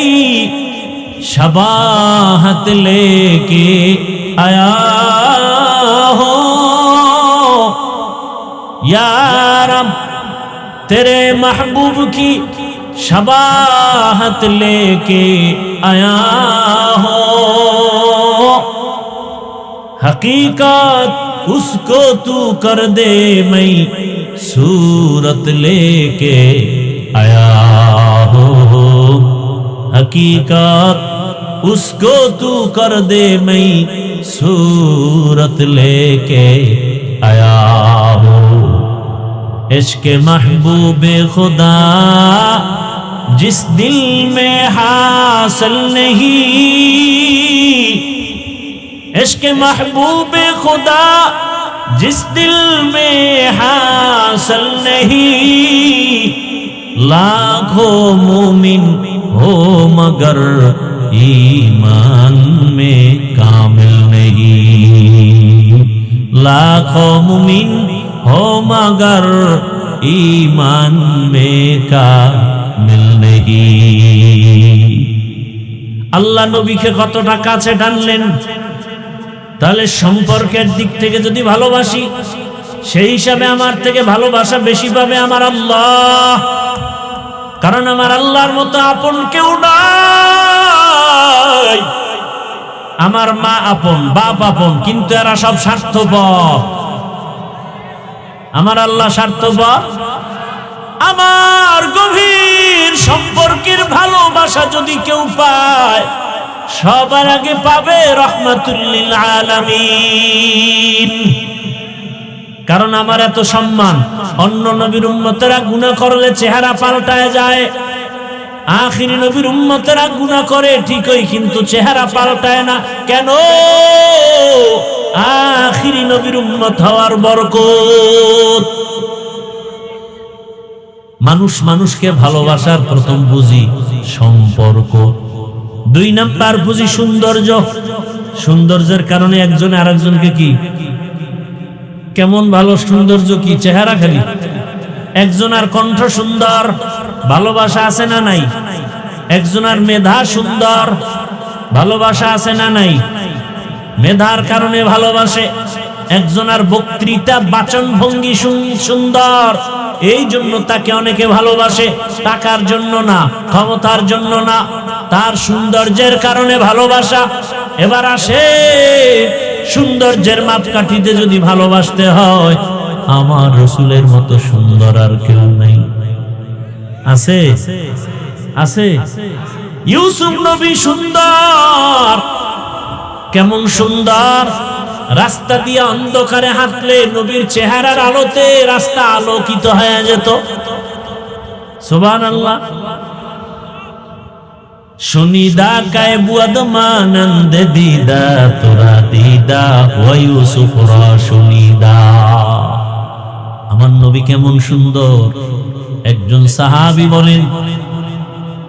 की शबाहत लेके आया हो या रब, तेरे महबूब की शबाहत लेके आया हो। हकीकत उसको तू कर दे, मैं सूरत लेके आया हो। हकीकत उसको तू कर दे, मैं सूरत लेके आया हो। इश्क महबूबे खुदा जिस दिल में हासिल नहीं, इश्क महबूबे खुदा जिस दिल में हासिल नहीं, लाखों मोमिन हो मगर ईमान में कामिल नहीं। लाखों मोमिन हो मगर ईमान में कामिल नहीं। আল্লাহ নবীকে কতটা কাছে টানলেন, তাহলে সম্পর্কের দিক থেকে যদি ভালোবাসি, সেই হিসাবে আমার থেকে ভালোবাসা বেশি পাবে আমার আল্লাহ। কারণ আমার আল্লাহর মতো আপন কেউ নাই। আমার মা আপন, বাপ আপন, কিন্তু এরা সব স্বার্থপর। আমার আল্লাহ স্বার্থপর। আমার গভীর সম্পর্কের ভালোবাসা যদি কেউ পায়, সবার আগে পাবে রহমাতুল লিল আলামিন। কারণ আমার এত সম্মান, অন্য নবীর উম্মতেরা গুনাহ করলে চেহারা পাল্টায় যায়, আখিরি নবীর উম্মতেরা গুনাহ করে ঠিকই, কিন্তু চেহারা পাল্টায় না। কেন? আখিরি নবীর উম্মত হওয়ার বরকত। মানুষ মানুষকে ভালোবাসার প্রথম বুঝি সম্পর্ক, 2 নাম্বার বুঝি সৌন্দর্য। সৌন্দর্যের কারণে একজন আরেকজনকে কি কেমন ভালো, সৌন্দর্য কি চেহারা খালি। একজনের কণ্ঠ সুন্দর, ভালোবাসা আছে না নাই? একজনের মেধা সুন্দর, ভালোবাসা আছে না নাই? মেধার কারণে ভালোবাসে। একজনের বক্তৃতা বাচন ভঙ্গি সুন্দর, এই জন্য তাকে অনেকে ভালোবাসে। টাকার জন্য না, ক্ষমতার জন্য না, তার সৌন্দর্যের কারণে ভালোবাসা। এবার আসে সৌন্দর্যের মাপকাঠিতে যদি ভালোবাসতে হয়, আমার রাসূলের মতো সুন্দর আর কেউ নাই। আছে? আছে? ইউসুফ নবী সুন্দর। কেমন সুন্দর! রাস্তা দিয়ে অন্ধকারে হাঁটলে নবীর চেহারার আলোতে রাস্তা আলোকিত হয়ে যেত। সুবহানাল্লাহ। শুনিদা কায় বুয়াদ মানন্দ দিদা তোরা দিদা ওয়া ইউসুফ রা শুনিদা। আমার নবী কেমন সুন্দর! একজন সাহাবী বলেন,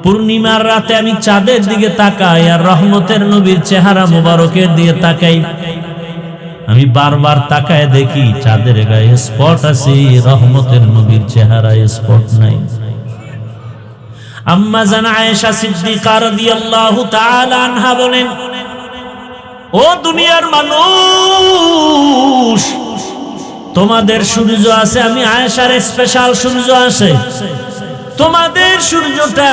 পূর্ণিমার রাতে আমি চাঁদের দিকে তাকাই আর রহমতের নবীর চেহারা মোবারকের দিকে তাকাই। আমি বারবার তাকায় দেখি চাঁদের গায়ে স্পট আছে, রহমতের নবীর চেহারায় স্পট নাই। আম্মা জান আয়েশা সিদ্দিকা রাদিয়াল্লাহু তাআলা আনহা বলেন, ও দুনিয়ার মানুষ, তোমাদের সূর্য আছে, আমি আয়েশার স্পেশাল সূর্য আছে। তোমাদের সূর্যটা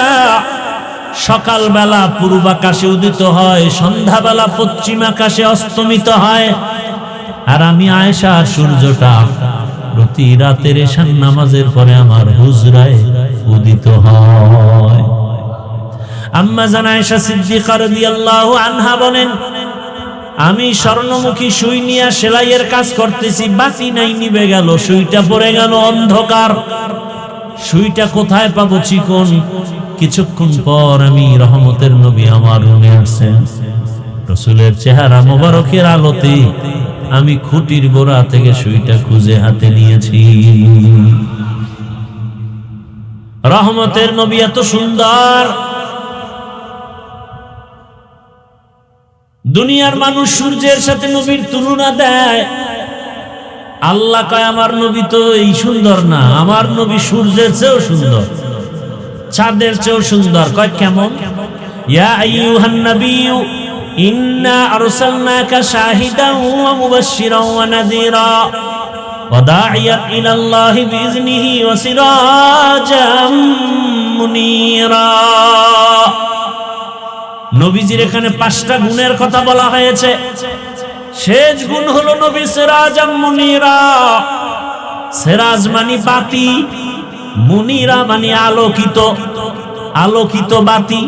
সকালবেলা পূর্ব আকাশে উদিত হয়, সন্ধ্যাবেলা পশ্চিম আকাশে অস্তমিত হয়। আর আমি আয়েশার সূর্যটা প্রতি রাতের এশার নামাজের পরে আমার হুজরায় উদিত হয়। আম্মা জান আয়েশা সিদ্দিকা রাদিয়াল্লাহু আনহা বলেন, আমি স্বর্ণমুখী সুই নিয়ে সেলাইয়ের কাজ করতেছি, বাতি নাই, নিভে গেল, সুইটা পড়ে গেল, অন্ধকার। সুইটা কোথায় পাবো চিকন? কিছুক্ষণ পর আমি রহমতের নবী আমার রুমে আসছেন। রাসূলের চেহারা মোবারকের আলোতে আমি খুঁটির গোড়া থেকে সুইটা খুঁজে হাতে নিয়েছি। রহমতের নবী এত সুন্দর, দুনিয়ার মানুষ সূর্যের সাথে নবীর তুলনা দেয়। আল্লাহ কয় আমার নবী তো এই সুন্দর না, আমার নবী সূর্যের চেয়েও সুন্দর, চাঁদের চেয়েও সুন্দর। কয় কেমন? ইয়া আইয়ুহান নাবিয়্যু ইন্না আরসালনাকা শাহিদান ওয়া মুবাশশিরান ওয়া নাযীরা ওয়া দাঈয়ান ইলাল্লাহি বিইজনিহি ওয়া সিরাজাম মুনীরা। নবীজির এখানে 5টা গুণের কথা বলা হয়েছে। শেষ গুণ হলো নবী সিরাজাম মুনীরা। সিরাজ মানে বাতি, মুনীরা মানে আলোকিত, আলোকিত বাতি।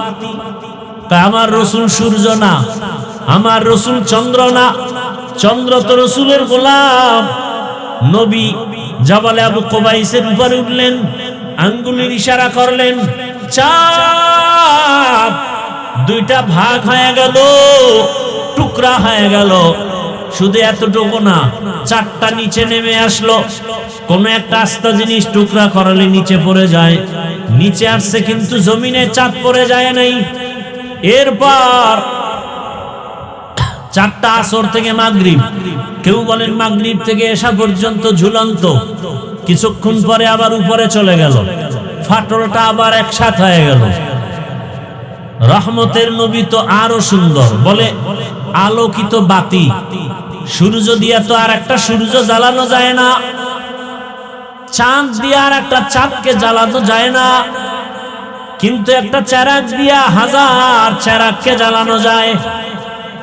আমার রসুল সূর্য না, আমার রসুল চন্দ্র না, চন্দ্র তো রসুলের গোলাম। নবী জাবালে আবু কুবাইসের উপরে উঠলেন, আঙ্গুলের ইশারা করলেন, চাঁদ 2টা ভাগ হয়ে গেল, টুকরা হয়ে গেল। শুধু এতটুকু না, 4টা নিচে নেমে আসলো। কোন একটা আস্তা জিনিস টুকরা করলে নিচে পড়ে যায়, নিচে আসছে কিন্তু জমিনে চাঁদ পড়ে যায় নাই। এরপর 4টা আসর থেকে মাগরিব, কেউ বলেন মাগরিব থেকে এশা পর্যন্ত ঝুলন্ত, কিছুক্ষণ পরে আবার উপরে চলে গেল, ফাটলটা আবার একসাথে হয়ে গেল। রহমতের নবী তো আরো সুন্দর, বলে আলোকিত বাতি। সূর্য দিয়ে তো আর একটা সূর্য জ্বালানো যায় না, চাঁদ দিয়ে আর একটা চাঁদকে জ্বালানো যায় না, কিন্তু একটা চেরাগ দিয়া 1000 চেরাগকে জ্বালানো যায়।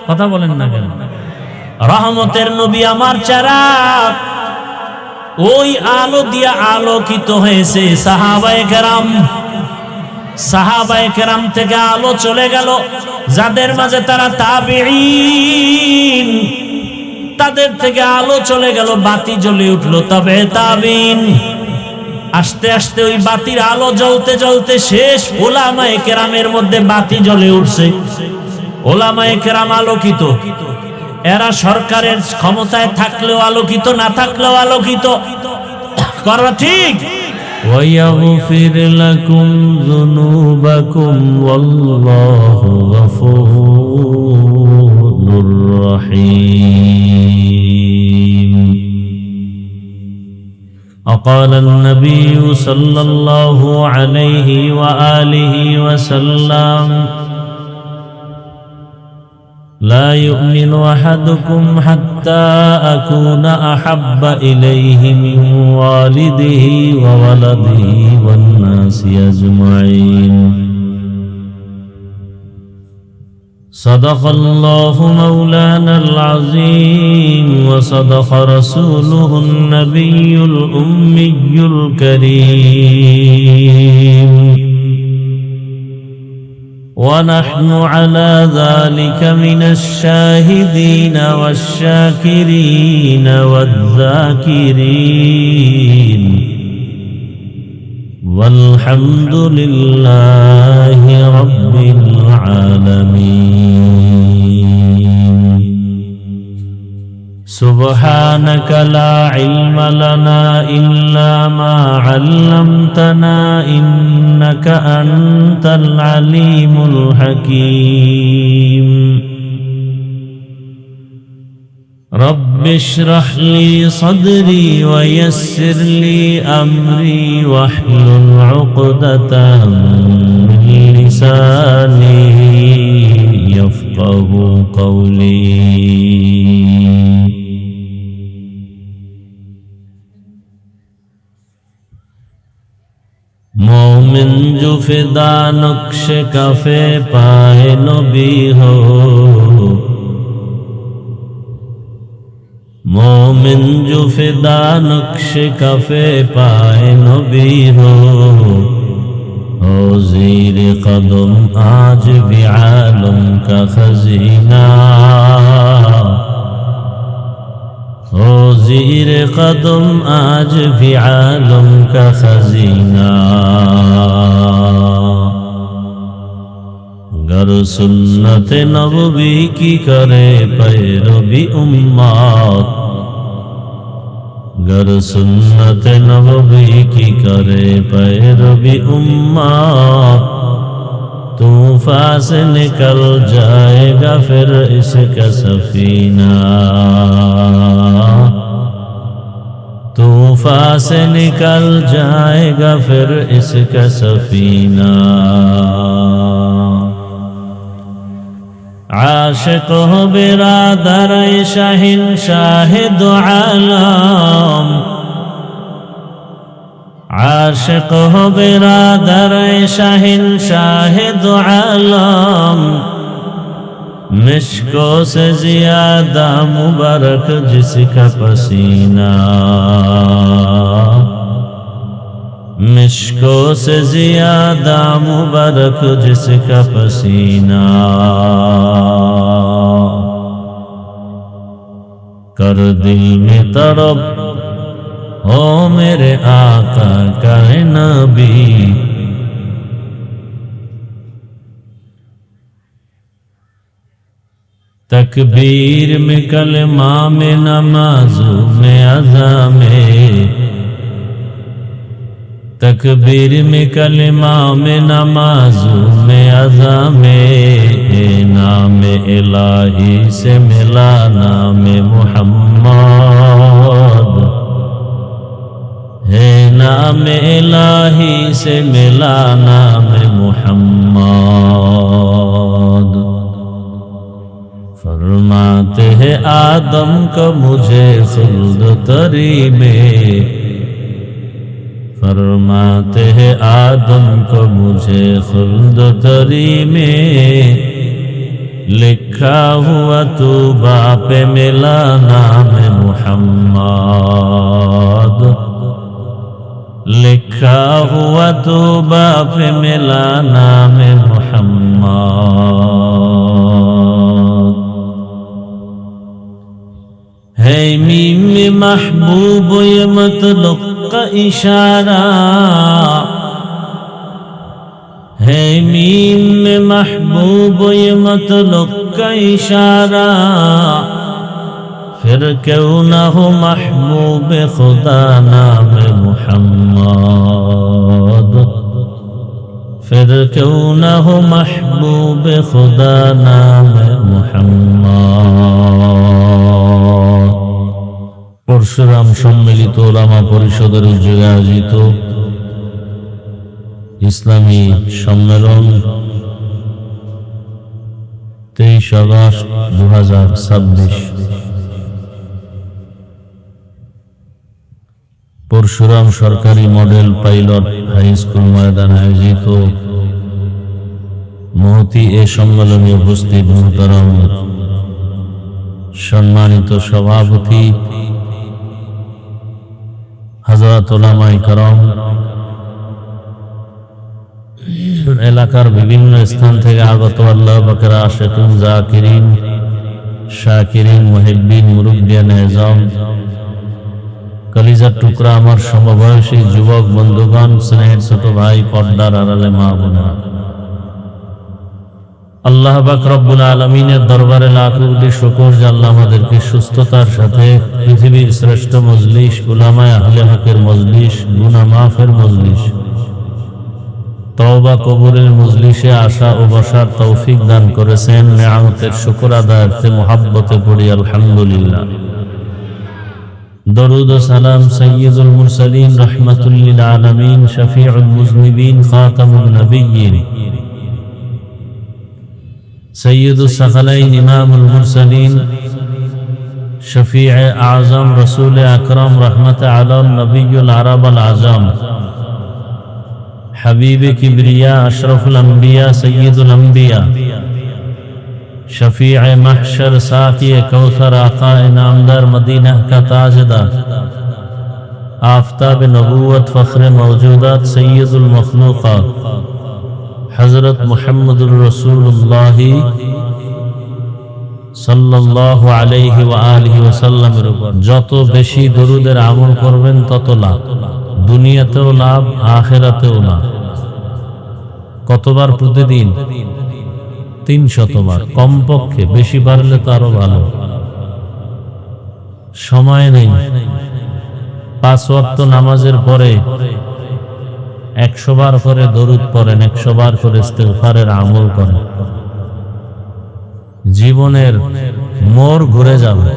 কথা বলেন না কেন? রহমতের নবী আমার চেরাগ, ওই আলো দিয়া আলোকিত হয়েছে সাহাবায়ে কেরাম। সাহাবায়ে কেরাম থেকে আলো চলে গেল যাদের মাঝে তারা তাবেঈন, তাদের থেকে আলো চলে গেল, বাতি জ্বলে উঠলো তবে তাবিন। আস্তে আস্তে ওই বাতির আলো জ্বলতে জ্বলতে শেষ উলামায়ে কেরামের মধ্যে বাতি জ্বলে উঠছে। উলামায়ে কেরাম আলোকিত, এরা সরকারের ক্ষমতায় থাকলেও আলোকিত, না থাকলেও আলোকিত। করা ঠিক। وَيَغْفِرْ لَكُمْ ذُنُوبَكُمْ وَاللَّهُ غَفُورٌ رَّحِيمٌ. وقال النبي صلى الله عليه وآله وسلم لا يؤمن أحدكم حتى أكون أحب إليه من والده وولده والناس أجمعين. صدق الله مولانا العظيم وصدق رسوله النبي الأمي الكريم، ونحن على ذلك من الشاهدين والشاكرين والذاكرين، والحمد لله رب العالمين. سبحانك لا علم لنا إلا ما علمتنا إنك أنت العليم الحكيم. رب اشرح لي صدري ويسر لي أمري واحلل عقدة من لساني يفقه قولي. मोमिन जो फिदा नक्श कफे पाए नबी हो, मोमिन जो फिदा नक्श कफे पाए नबी हो ज़ीर कदम आज भी आलम का खजीना, हो ज़ीर कदम आज भी आलम का खजीना। गर सुन्नत नबवी की करे पैरवी उम्मत, गर सुन्नत नबवी की करे पैरवी उम्मत, तूफान से निकल जाएगा फिर इसका सफीना, तूफान से निकल जाएगा फिर इसका सफीना। আশিক বিরাদার শাহিন শাহিদ আলম আশিক বিরাদার শাহিন শাহিদ আলম मिश्को से ज्यादा मुबारक जिसका पसीना मिश्को से ज्यादा मुबारक जिसका पसीना कर दिल में तड़प हो मेरे आका का नबी तकबीर में कलमा में नमाजों में अज़ा में तकबीर में कलमा में नमाजों में अज़ा में नाम इलाही से मिला नाम मुहम्मद है नाम इलाही से मिला नाम मुहम्मद फरमाते हैं आदम को मुझे खुल्द तरी में फरमाते हैं आदम को मुझे खुल्द तरी में लिखा हुआ तूबा पे मिला नाम मुहम्मद लिखा हुआ तूबा पे मिला नाम मुहम्मद है मीम में महबूब ये मतलब का इशारा है मीम में महबूब ये मतलब का इशारा फिर क्यों ना हो महबूब खुदा नाम मुहम्मद फिर क्यों ना हो महबूब खुदा नाम मुहम्मद परशुराम सम्मिलित ओलामा परिषदेर उद्योगे आयोजित इस्लामी सम्मेलन 23 আগস্ট 2026 परशुराम सरकारी मॉडल पायलट हाई स्कूल मैदान आयोजित महती ए सम्मेलने उपस्थित मोहतरम सम्मानित सभापति हजरत उलामाए करम एलाकार विभिन्न स्थान থেকে আগত আল্লাহ পাকের আশিকিন জাকিরিন শাকিরিন মুহিব্বিন মুরব্বিয়ান আযম कलिजार टुकड़ा आमार समबयसी युवक बंधुगण स्नेहेर छोट भाई पर्दार आड़ाले मा बोनेरा अल्लाह पाक रब्बुल आलामीनेर दरबारे लाख कोटी शुक्र जे आल्लाह आमादेरके सुस्थतार साथे पृथिवीर श्रेष्ठ मजलिस उलामाए आहले हकेर मजलिस गुनाह माफेर मजलिस तौबा कबुलेर मजलिसे आशा ओ बसार तौफिक दान करेছেন नेयामतेर शुक्र आदायार्थे मुहब्बते पड़ी आलহামদুলিল্লাহ दरूद सलाम सय्यदुल मुरसलीन रहमतुल लिल आलमीन शफीउल मुज़निबीन खातमुन नबिय्यीन सय्यदुस सकलैन इमामुल मुरसलीन शफीअ आज़म रसूल अकरम रहमत अलल नबियुल अरबल आज़म हबीब किब्रिया अशरफुल अंबिया सय्यदुल अंबिया शफीअ महशर साक़ी कौसर आका नामदार मदीना का ताजदार आफताब नबूवत फ़ख्र मौजूदात सय्यदुल मखलूक़ात हज़रत मुहम्मदुर रसूलुल्लाह सल्लल्लाहु अलैहि व आलिहि वसल्लमेर उपর যত বেশি দরুদের আমল করবেন তত লাভ দুনিয়াতেও লাভ আখিরাতেও লাভ কতবার প্রতিদিন 300 বার কমপক্ষে বেশি পারলে তো আরো ভালো সময় নেই 5 ওয়াক্ত নামাজের পরে 100 বার করে দরুদ পড়েন 100 বার করে ইস্তিগফারের আমল করেন জীবনের মোড় ঘুরে যাবে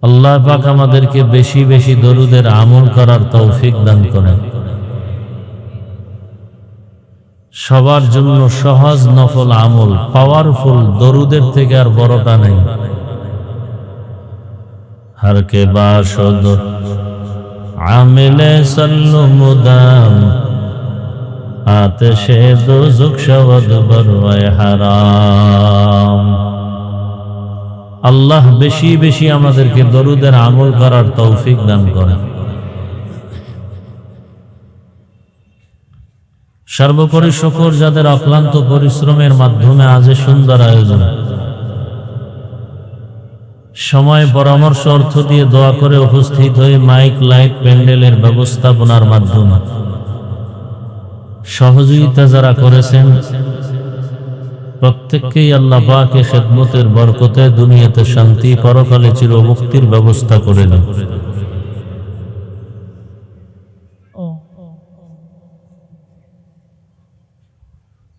আল্লাহ পাক আমাদেরকে বেশি বেশি দরুদের আমল করার তৌফিক দান করেন সবার জন্য সহজ নফল আমল, পাওয়ারফুল, দরুদের থেকে আর বড়টা নেই। हर के बाशद आमिले सल्लु मुदाम आतिशे दोज़ख शवद बरवाए हराम। আল্লাহ বেশি বেশি আমাদেরকে দরুদের আমল করার তৌফিক দান করেন। সর্বোপরি শুকর যাদের অক্লান্ত পরিশ্রমের মাধ্যমে আজ সুন্দর আয়োজন, সময়, পরামর্শ, অর্থ দিয়ে দোয়া করে উপস্থিত হয়ে মাইক, লাইট, প্যান্ডেলের ব্যবস্থাপনার মাধ্যমে সহযোগিতা যারা করেছেন, প্রত্যেককেই আল্লাহ পাকের খেদমতের বরকতে দুনিয়াতে শান্তি, পরকালে চিরমুক্তির ব্যবস্থা করে দেন।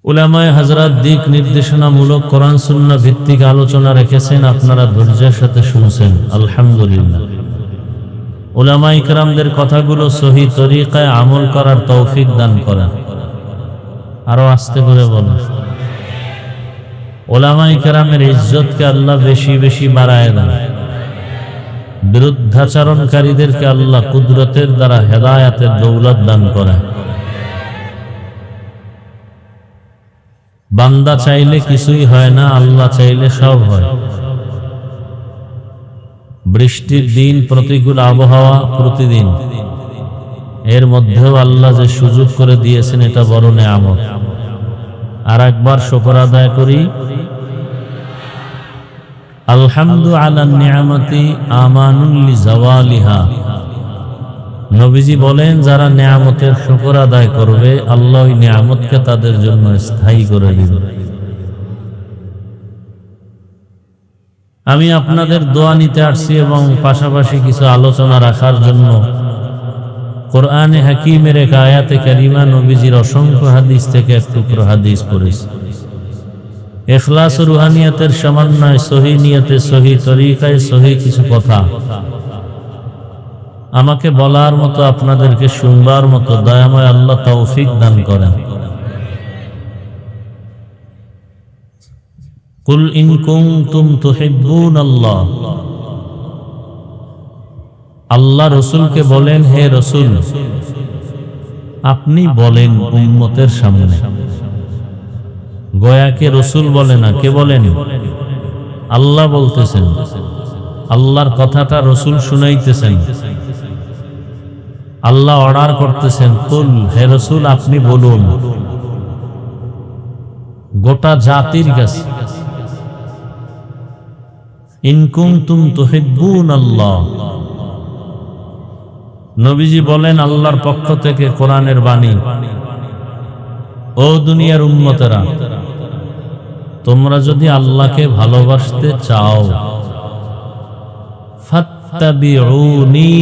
উলামায়ে হযরত দিক নির্দেশনামূলক কোরআন সুন্নাহ ভিত্তিক আলোচনা রেখেছেন, আপনারা ধৈর্যের সাথে শুনছেন, আলহামদুলিল্লাহ। উলামায়ে কেরামদের কথাগুলো সহি তরিকায় আমল করার তৌফিক দান করেন। আরো আস্তে করে বলেন, উলামায়ে কেরামের ইজ্জতকে আল্লাহ বেশি বেশি বাড়ায় দেন। বিরুদ্ধাচরণকারীদেরকে আল্লাহ কুদরতের দ্বারা হেদায়েতের দৌলত দান করেন। বান্দা চাইলে কিছুই হয় না, আল্লাহ চাইলে সব হয়। বৃষ্টির দিন, প্রতিকূল আবহাওয়া প্রতিদিন, এর মধ্যেও আল্লাহ যে সুযোগ করে দিয়েছেন এটা বড় নেয়ামত। আর একবার শুকর আদায় করি, আলহামদু আলা নিয়ামতি আমানুল লিজাওয়ালিহা। নবীজি বলেন, যারা নিয়ামতের শুকর আদায় করবে, আল্লাহ ওই নিয়ামতকে তাদের জন্য স্থায়ী করে দিবেন। আমি আপনাদের দোয়া নিতে আসছি এবং পাশাপাশি কিছু আলোচনা রাখার জন্য কোরআনে হাকিমের এক আয়াতে কারিমা, নবীজির অসংখ্য হাদিস থেকে এক টুকরো হাদিস পড়েছি। ইখলাস ও রুহানিয়াতের সমন্বয়, সহি নিয়তে, সহি তরিকায়, সহি কিছু কথা আমাকে বলার মতো, আপনাদেরকে শুনবার মতো দয়াময় আল্লাহ তৌফিক দান করেন। কুল ইন কুনতুম তুহিব্বুনাল্লাহ, আল্লাহ রসুলকে বলেন, হে রসুল আপনি বলেন উম্মতের সামনে। গয়াকে রসুল বলে না, কে বলেন? আল্লাহ বলতেছেন। আল্লাহর কথাটা রসুল শুনাইতেছেন। আল্লাহ অর্ডার করতেছেন, কুল, হে রসুল আপনি বলুন গোটা জাতির কাছে, ইন কুনতুম তুহিব্বুনাল্লাহ। নবীজি বলেন আল্লাহর পক্ষ থেকে কোরআনের বাণী, ও দুনিয়ার উম্মতেরা, তোমরা যদি আল্লাহকে ভালোবাসতে চাও, ফাত্তাবিউনি,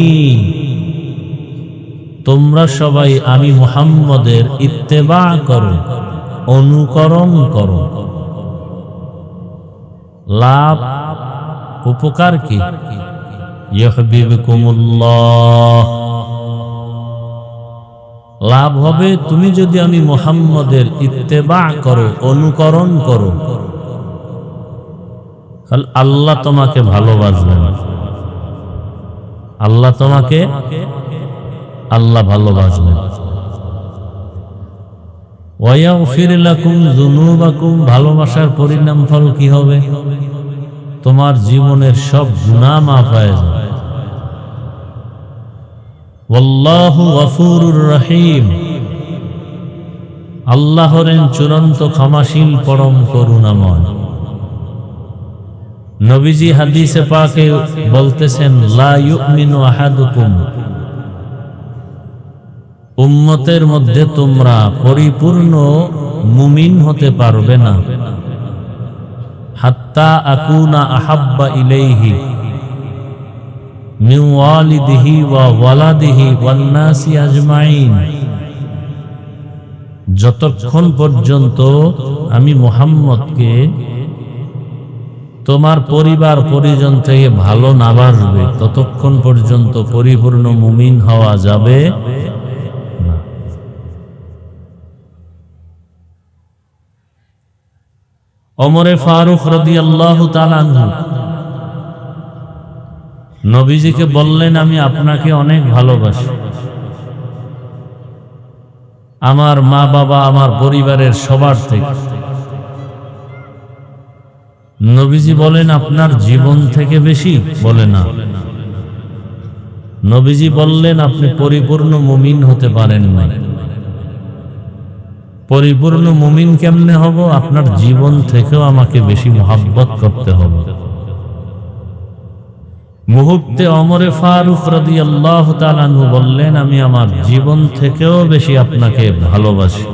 তোমরা সবাই আমি মুহাম্মদের ইত্তেবা করো, অনুকরণ করো। লাভ, উপকার কি? ইউহিব্বুকুমুল্লাহ, লাভ হবে তুমি যদি আমি মুহাম্মদের ইত্তেবা করো, অনুকরণ করো, আল্লাহ তোমাকে ভালোবাসবেন। আল্লাহ তোমাকে ভালোবাসবেন। ওয়ায়াগফির লাকুম যুনুবাকুম, ভালোবাসার পরিণাম ফল কি হবে? তোমার জীবনের সব গুনাহ মাফ হয়ে যাবে। ওয়াল্লাহু গফুরুর রহিম, আল্লাহ হলেন চূড়ান্ত ক্ষমাশীল, পরম করুণাময়। নবীজি হাদিসে পাকে বলতেছেন, লা ইউমিনু আহাদুকুম, উম্মতের মধ্যে তোমরা পরিপূর্ণ মুমিন হতে পারবে না, হাত্তা আকুনা আহাব্বা ইলাইহি মিন ওয়ালিদিহি ওয়া ওয়ালাদিহি ওয়ান নাসি আজমাইন, যতক্ষণ পর্যন্ত আমি মুহাম্মদকে তোমার পরিবার পরিজন থেকে ভালো না বাসবে, ততক্ষণ পর্যন্ত পরিপূর্ণ মুমিন হওয়া যাবে না। ওমরে ফারুক রাদিয়াল্লাহু তাআলা আনহু নবীজিকে বললেন, আমি আপনাকে অনেক ভালোবাসি, আমার মা বাবা আমার পরিবারের সবার থেকে। নবীজি বলেন, আপনার জীবন থেকে বেশি? বলে না। নবীজি বললেন, আপনি পরিপূর্ণ মুমিন হতে পারেন না। পরিপূর্ণ মুমিন কেমনে হব? আপনার জীবন থেকেও আমাকে বেশি মহব্বত করতে হবে। মুহূর্তে ওমরে ফারুক রাদিয়াল্লাহু তাআলা আনহু বললেন, আমি আমার জীবন থেকেও বেশি আপনাকে ভালোবাসি।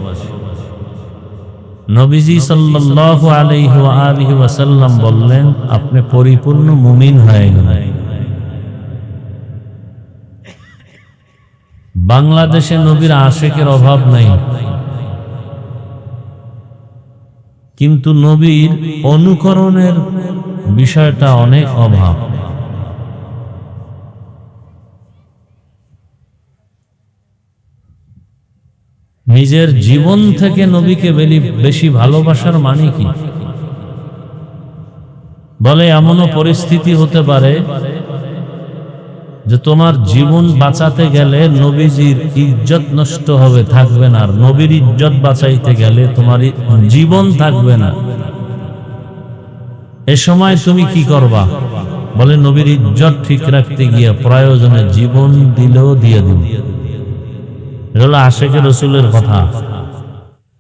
নবীজি সাল্লাল্লাহু আলাইহি ওয়া আলিহি ওয়াসাল্লাম বললেন, আপনি পরিপূর্ণ মুমিন হয়ে গেলেন। বাংলাদেশে নবীর আশিকের অভাব নাই, কিন্তু নবীর অনুকরণের বিষয়টা অনেক অভাব। নিজের জীবন থেকে নবীকে বেশি ভালোবাসার মানে কি? বলে, এমনও পরিস্থিতি হতে পারে যে তোমার জীবন বাঁচাতে গেলে নবীজির ইজ্জত নষ্ট হবে, থাকবে না। আর নবীর ইজ্জত বাঁচাইতে গেলে তোমার জীবন থাকবে না। এ সময় তুমি কি করবা? বলে, নবীর ইজ্জত ঠিক রাখতে গিয়ে প্রয়োজনে জীবন দিলেও দিয়ে দিন। এগুলো আশেকে রসুলের কথা।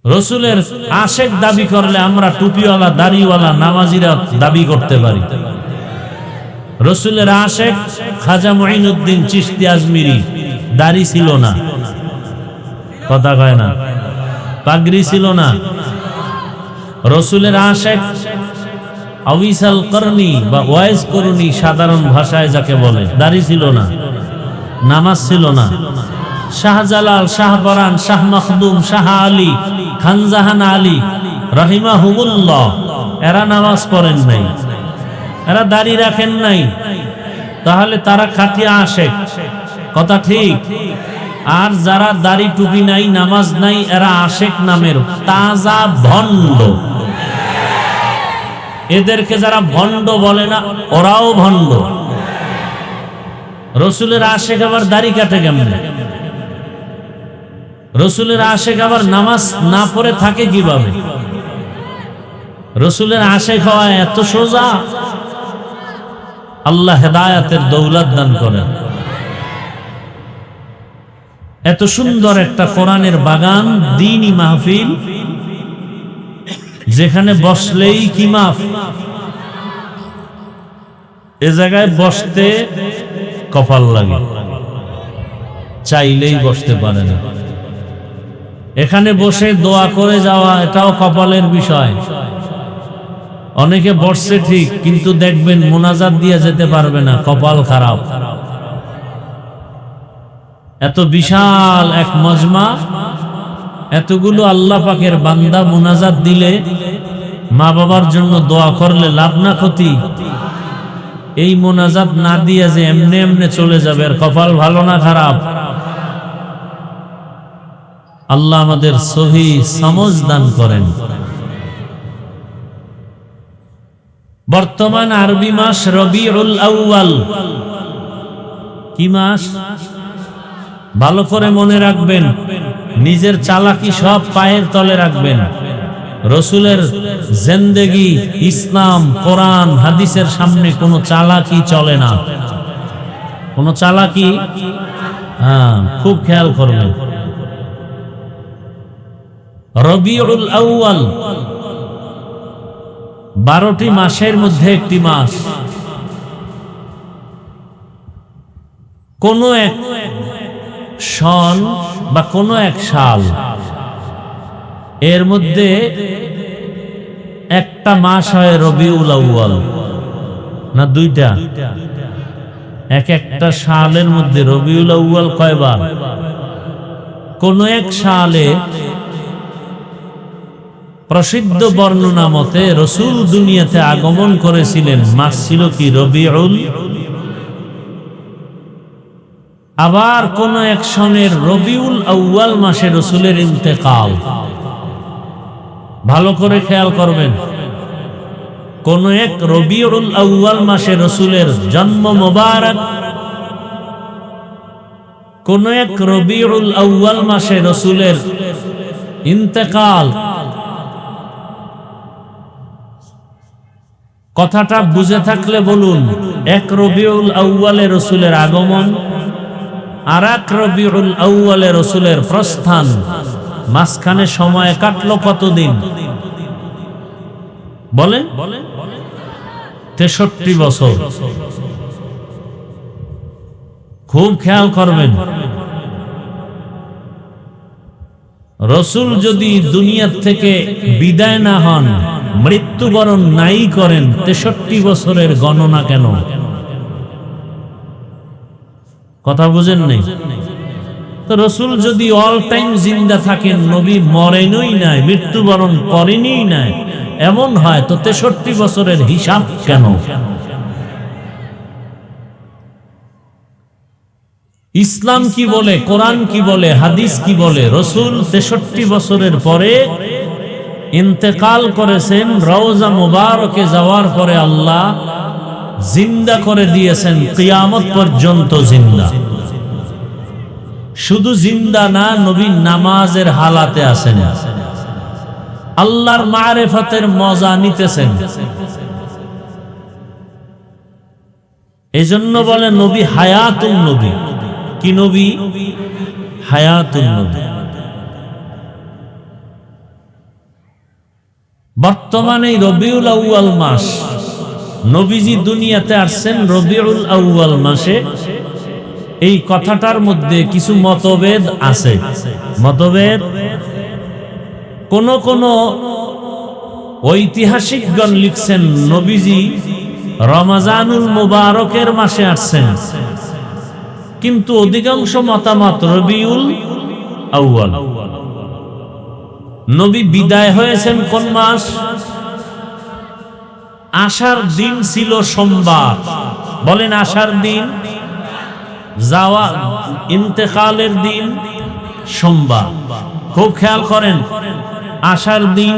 রসুলের আশেক দাবি করলে আমরা টুপিওয়ালা দাড়িওয়ালা নামাজিরা দাবি করতে পারি। রসুলের আশেক খাজা মুঈনুদ্দিন চিশতি আজমিরি, দাড়ি ছিল না, কথা কয় না, পাগড়ি ছিল না। রসুলের আশেক আউইসাল করনি বা ওয়াইজ করনি, সাধারণ ভাষায় যাকে বলে, দাড়ি ছিল না, নামাজ ছিল না। শাহজালাল, শাহপরান, শাহ মখদুম, শাহ আলী, খানজাহান আলী রাহিমাহুমুল্লাহ, এরা নামাজ পড়েন নাই, এরা দাড়ি রাখেন নাই। তাহলে তারা খাঁটিয়া আশেক, কথা ঠিক। আর যারা দাড়ি টুপি নাই, নামাজ নাই, এরা আশেক নামের তাজা ভণ্ড। এদেরকে যারা ভণ্ড বলে না, ওরাও ভণ্ড। রসুলের আশেক আবার দাড়ি কাটে কেমনে? রসুলের আশেক আবার নামাজ না পড়ে থাকে কিভাবে? রসুলের আশেক হওয়া এত সোজা? আল্লাহ হেদায়াতের দৌলত দান করেন। এত সুন্দর একটা কোরআনের বাগান, দ্বীনি মাহফিল, যেখানে বসলেই কি মাফ। এ জায়গায় বসতে কপাল লাগে, চাইলেই বসতে পারে না। এখানে বসে দোয়া করে যাওয়া, এটাও কপালের বিষয়। অনেকে বসছে ঠিক, কিন্তু দেখবেন মোনাজাত দিয়ে যেতে পারবে না, কপাল খারাপ। এত বিশাল এক মজমা, এতগুলো আল্লাহ পাকের বান্দা মোনাজাত দিলে, মা বাবার জন্য দোয়া করলে লাভ না ক্ষতি? এই মোনাজাত না দিয়ে যে এমনি এমনি চলে যাবে, আর কপাল ভালো না খারাপ? আল্লাহ আমাদের সহি সমঝ দান করেন। বর্তমান আরবি মাস রবিউল আউয়াল। কি মাস? ভালো করে মনে রাখবেন, নিজের চালাকি সব পায়ের তলে রাখবেন। রসুলের জিন্দেগি, ইসলাম, কোরআন, হাদিসের সামনে কোনো চালাকি চলে না। কোনো চালাকি, খুব খেয়াল করবেন। রবিউল আউয়াল 12টি মাসের মধ্যে একটি মাস। কোন এক সন বা কোন এক সাল, এর মধ্যে একটা মাস হয় রবিউল আউয়াল, না দুইটা? একটা সালের মধ্যে রবিউল আউয়াল কয়বার? কোন এক সালে প্রসিদ্ধ বর্ণনা মতে রসুল দুনিয়াতে আগমন করেছিলেন, মাস ছিল কি? রবিউল। আবার কোন এক সনের রবিউল আউয়াল মাসে রসুলের ইন্তেকাল। ভালো করে খেয়াল করবেন, কোন এক রবিউল আউয়াল মাসে রসুলের জন্ম মোবারক, কোন এক রবিউল আউয়াল মাসে রসুলের ইন্তেকাল, কথাটা বুঝে থাকলে বলুন। এক রবিউল আউয়ালে রসুলের আগমন, আর এক রবিউল আউয়ালে রসুলের প্রস্থান, মাঝখানে সময় কাটলো কতদিন বলেন? 63 বছর। খুব খেয়াল করবেন, রসুল যদি দুনিয়ার থেকে বিদায় না হন, মৃত্যুবরণ নাই করেন, 63 বছরের গণনা কেন? কথা বুঝেন নাই? তো রসুল যদি অল টাইম জিন্দা থাকেন, নবী মরেনই নাই, মৃত্যুবরণ করেনই নাই, এমন হয় তো 63 বছরের হিসাব কেন? ইসলাম কি বলে, কোরআন কি বলে, হাদিস কি বলে? রসুল 63 বছরের পরে ইন্তেকাল করেছেন। রওজা মুবারকে যাওয়ার পরে আল্লাহ জিন্দা করে দিয়েছেন, কিয়ামত পর্যন্ত জিন্দা। শুধু জিন্দা না, নবী নামাজের হালাতে আছেন, আল্লাহর মারিফাতের মজা নিতেছেন। এজন্য বলে নবী হায়াতুন নবী। কি নবী? হায়াতুন নবী। বর্তমানে রবিউল আউয়াল মাস, নবীজি দুনিয়াতে আসছেন রবিউল আউয়াল মাসে। এই কথাটার মধ্যে কিছু মতভেদ আছে। মতভেদ, কোন কোন ঐতিহাসিকগণ লিখছেন নবীজি রমজানুল মুবারকের মাসে আসছেন, কিন্তু অধিকাংশ মতামত রবিউল আউয়াল। নবী বিদায় হয়েছেন কোন মাস? আশার দিন ছিল সোমবার। বলেন আশার দিন, যাওয়া ইন্তেকালের দিন সোমবার। খুব খেয়াল করেন, আশার দিন,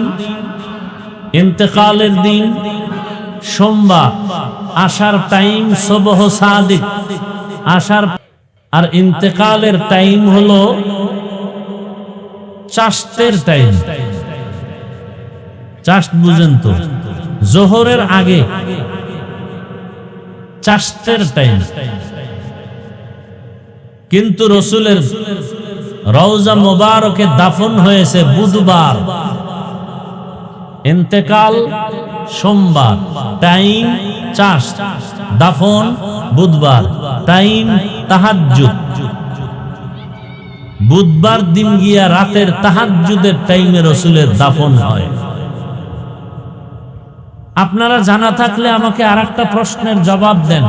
ইন্তেকালের দিন সোমবার। আশার টাইম সুবহ সাদিক, আশার, আর ইন্তেকালের টাইম হলো চাষতের টাইম। চাষ বুঝেন তো? জোহরের আগে চাষতের টাইম। কিন্তু রসুলের রওজা মুবারকে দাফন হয়েছে বুধবার, ইন্তেকাল সোমবার, টাইম চাষ, দাফন বুধবার, টাইম তাহাজ্জুদ। বুধবার দিন গিয়া রাতের তাহাজ্জুদের টাইমে রসুলের দাফন হয়। আপনারা জানা থাকলে আমাকে আরেকটা প্রশ্নের জবাব দেন।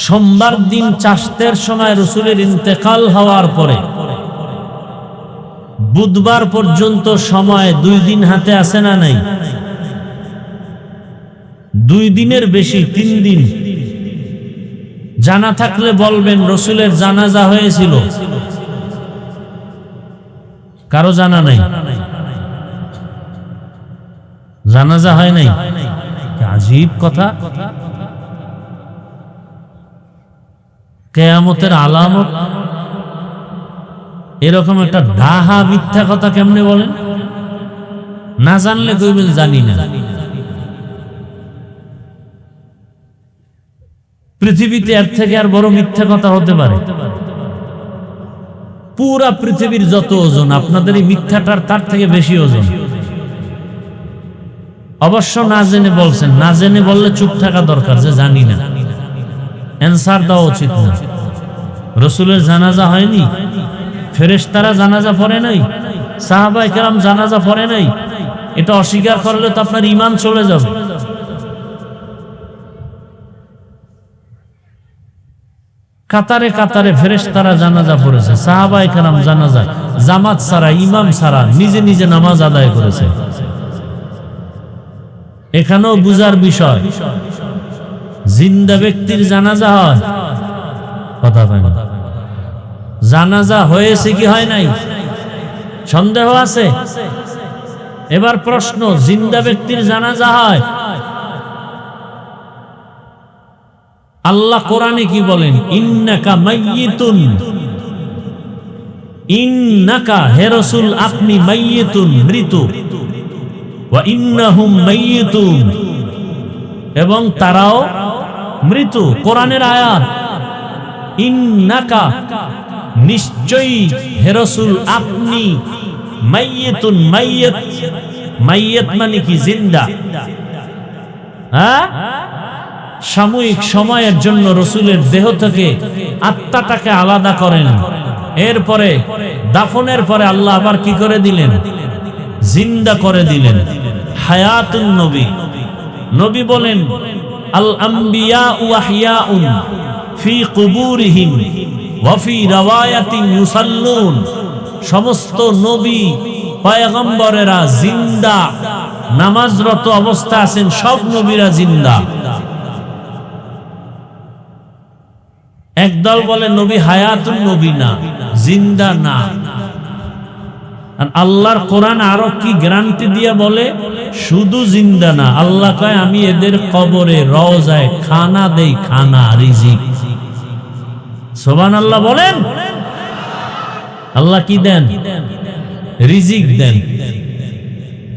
সোমবার দিন চাষতের সময় রসুলের ইন্তেকাল হওয়ার পরে বুধবার পর্যন্ত সময় 2 দিন হাতে আছে না নাই? 2 দিনের বেশি, 3 দিন। জানা থাকলে বলবেন রসুলের জানাজা হয়েছিল। কারো জানা নাই? জানাজা হয় নাই? আজীব কথা। কিয়ামতের আলামত এরকম একটা ডাহা মিথ্যা কথা কেমনে বলেন? না জানলে কইবেন জানি না। পৃথিবীতে এর থেকে আর বড় মিথ্যা কথা হতে পারে? পুরা পৃথিবীর যত ওজন, আপনাদের এই মিথ্যাটার তার থেকে বেশি ওজন। অবশ্য না জেনে বলছেন, না জেনে বললে চুপ থাকা দরকার, যে জানি না, অ্যানসার দেওয়া উচিত না। রসুলের জানাজা হয়নি, ফেরেশতারা জানাজা পড়ে নাই, সাহাবায়ে কেরাম জানাজা পড়ে নাই, এটা অস্বীকার করলে তো আপনার ঈমান চলে যাবে। কাতারে কাতারে ফেরেশতারা জানাজা পড়েছে, সাহাবায়ে কেরাম জানাজা জামাত ছাড়া, ইমাম ছাড়া নিজে নিজে নামাজ আদায় করেছে। এখানেও বুঝার বিষয়, জিন্দা ব্যক্তির জানাজা হয়? কথা পাই না। জানাজা হয়েছে কি হয় নাই সন্দেহ আছে? এবার প্রশ্ন, জিন্দা ব্যক্তির জানাজা হয়? আল্লাহ কোরআনে কি বলেন? ইন্নাকা মাইয়িতুন, ইন্নাকা হে রাসূল আপনি মাইয়িতুন মৃত, ওয়া ইন্নাহুম মাইয়িতুন এবং তারাও মৃত। কোরআনের আয়াত। ইন্নাকা নিশ্চয়ই হে রাসূল আপনি মাইয়িতুন, মাইয়িত, মাইয়িত মানে কি? জিন্দা। হ্যাঁ, সাময়িক সময়ের জন্য রাসূলের দেহ থেকে আত্মাটাকে আলাদা করেন, এরপরে দাফনের পরে আল্লাহ আবার কি করে দিলেন? জিন্দা করে দিলেন। হায়াতুন নবী। নবী বলেন আল আম্বিয়া ওয়াহিয়াউন ফি কুবুরিহিম ওয়া ফি রাওয়ায়াতিন ইউসাল্লুন। সমস্ত নবী পয়গম্বরেরা জিন্দা, নামাজরত অবস্থা আছেন, সব নবীরা জিন্দা। একদল বলে নবী হায়াতুন নবী না, জিন্দা না। আর আল্লাহর কোরআন আরো কি গ্যারান্টি দিয়ে বলে? শুধু জিন্দা না, আল্লাহ কয় আমি এদের কবরে রওজায় খানা দেই, খানা, রিজিক। সুবহানাল্লাহ বলেন। আল্লাহ কি দেন? রিজিক দেন।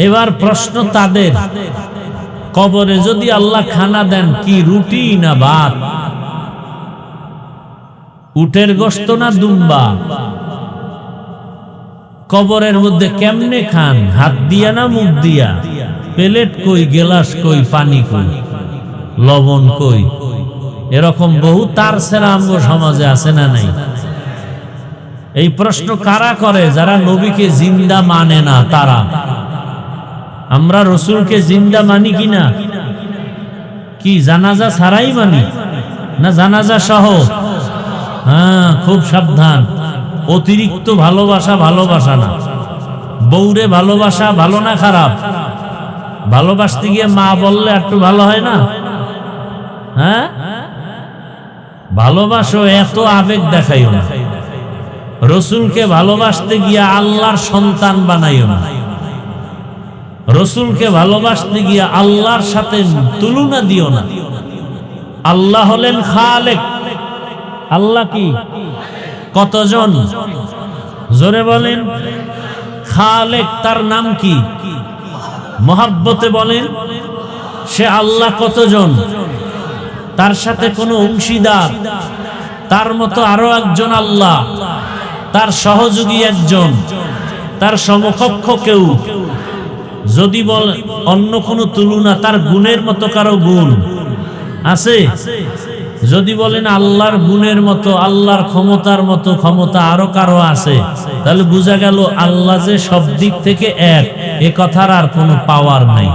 এবার প্রশ্ন তাদের, কবরে যদি আল্লাহ খানা দেন, কি রুটি না ভাত? উটের গোশত না দুম্বা? কবরের মধ্যে কেমনে খান? হাত দিয়া না মুখ দিয়া? প্লেট কই, গেলাস কই, পানি কই, লবণ কই? এরকম বহু তার সেরা আমগো সমাজে আছে না নাই? এই প্রশ্ন কারা করে? যারা নবীকে জিন্দা মানে না তারা। আমরা রসুলকে জিন্দা মানি কিনা? কি জানাজা ছাড়াই মানি না জানাজা সহ? হ্যাঁ, খুব সাবধান। অতিরিক্ত ভালোবাসা ভালোবাসা না। বউরে ভালোবাসা ভালো না খারাপ? ভালোবাসতে গিয়ে মা বললে একটু ভালো হয় না? হ্যাঁ, ভালোবাসো, এত আবেগ দেখাইও না। রসুলকে ভালোবাসতে গিয়ে আল্লাহর সন্তান বানাইও না। রসুলকে ভালোবাসতে গিয়ে আল্লাহর সাথে তুলনা দিও না। আল্লাহ হলেন খালেক। আল্লাহ কি? কতজন? জোরে বলেন। খালেক, তার নাম কি? মহাব্বতে বলেন সে আল্লাহ। কতজন? তার সাথে কোনো অংশীদার? তার মতো আরো একজন আল্লাহ, তার সহযোগী একজন, তার সমকক্ষ কেউ? যদি বল অন্য কোনো তুলনা, তার গুণের মতো কারো গুণ আছে? যদি বলেন আল্লাহর গুণের মতো, আল্লাহর ক্ষমতার মতো ক্ষমতা আরো কারো আছে, তাহলে বোঝা গেল আল্লাহ যে সব দিক থেকে এক, এ কথার আর কোনো পাওয়ার নাই।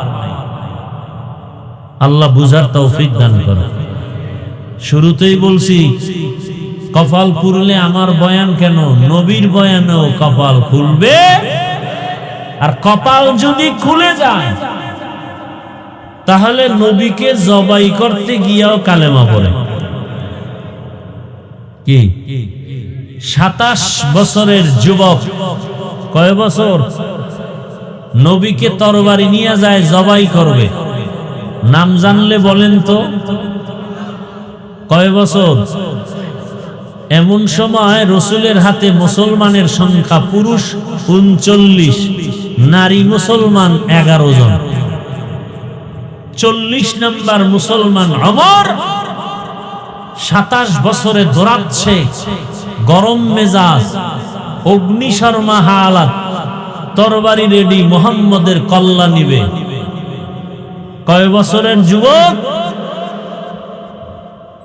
আল্লাহ বুঝার তৌফিক দান করে। শুরুতেই বলছি, কপাল খুললে আমার বয়ান কেন, নবীর বয়ানেও কপাল খুলবে। আর কপাল যদি খুলে যায় তাহলে নবীকে জবাই করতে গিয়েও কালেমা পড়ে। কি 27 বছরের যুবক, কয় বছর? নবীকে তরবারি নিয়ে যায় জবাই করবে। নাম জানলে বলেন তো কয় বছর? এমন সময় রসুলের হাতে মুসলমানের সংখ্যা পুরুষ 39, নারী মুসলমান 11 জন। 40 নম্বর মুসলমান ওমর 27 বছরে দৌড়াচ্ছে, গরম মেজাজ, অগ্নিশর্মা হালাত, তরবারি রেডি, মুহাম্মদের কল্লা নিবে। কয় বছরের যুবক?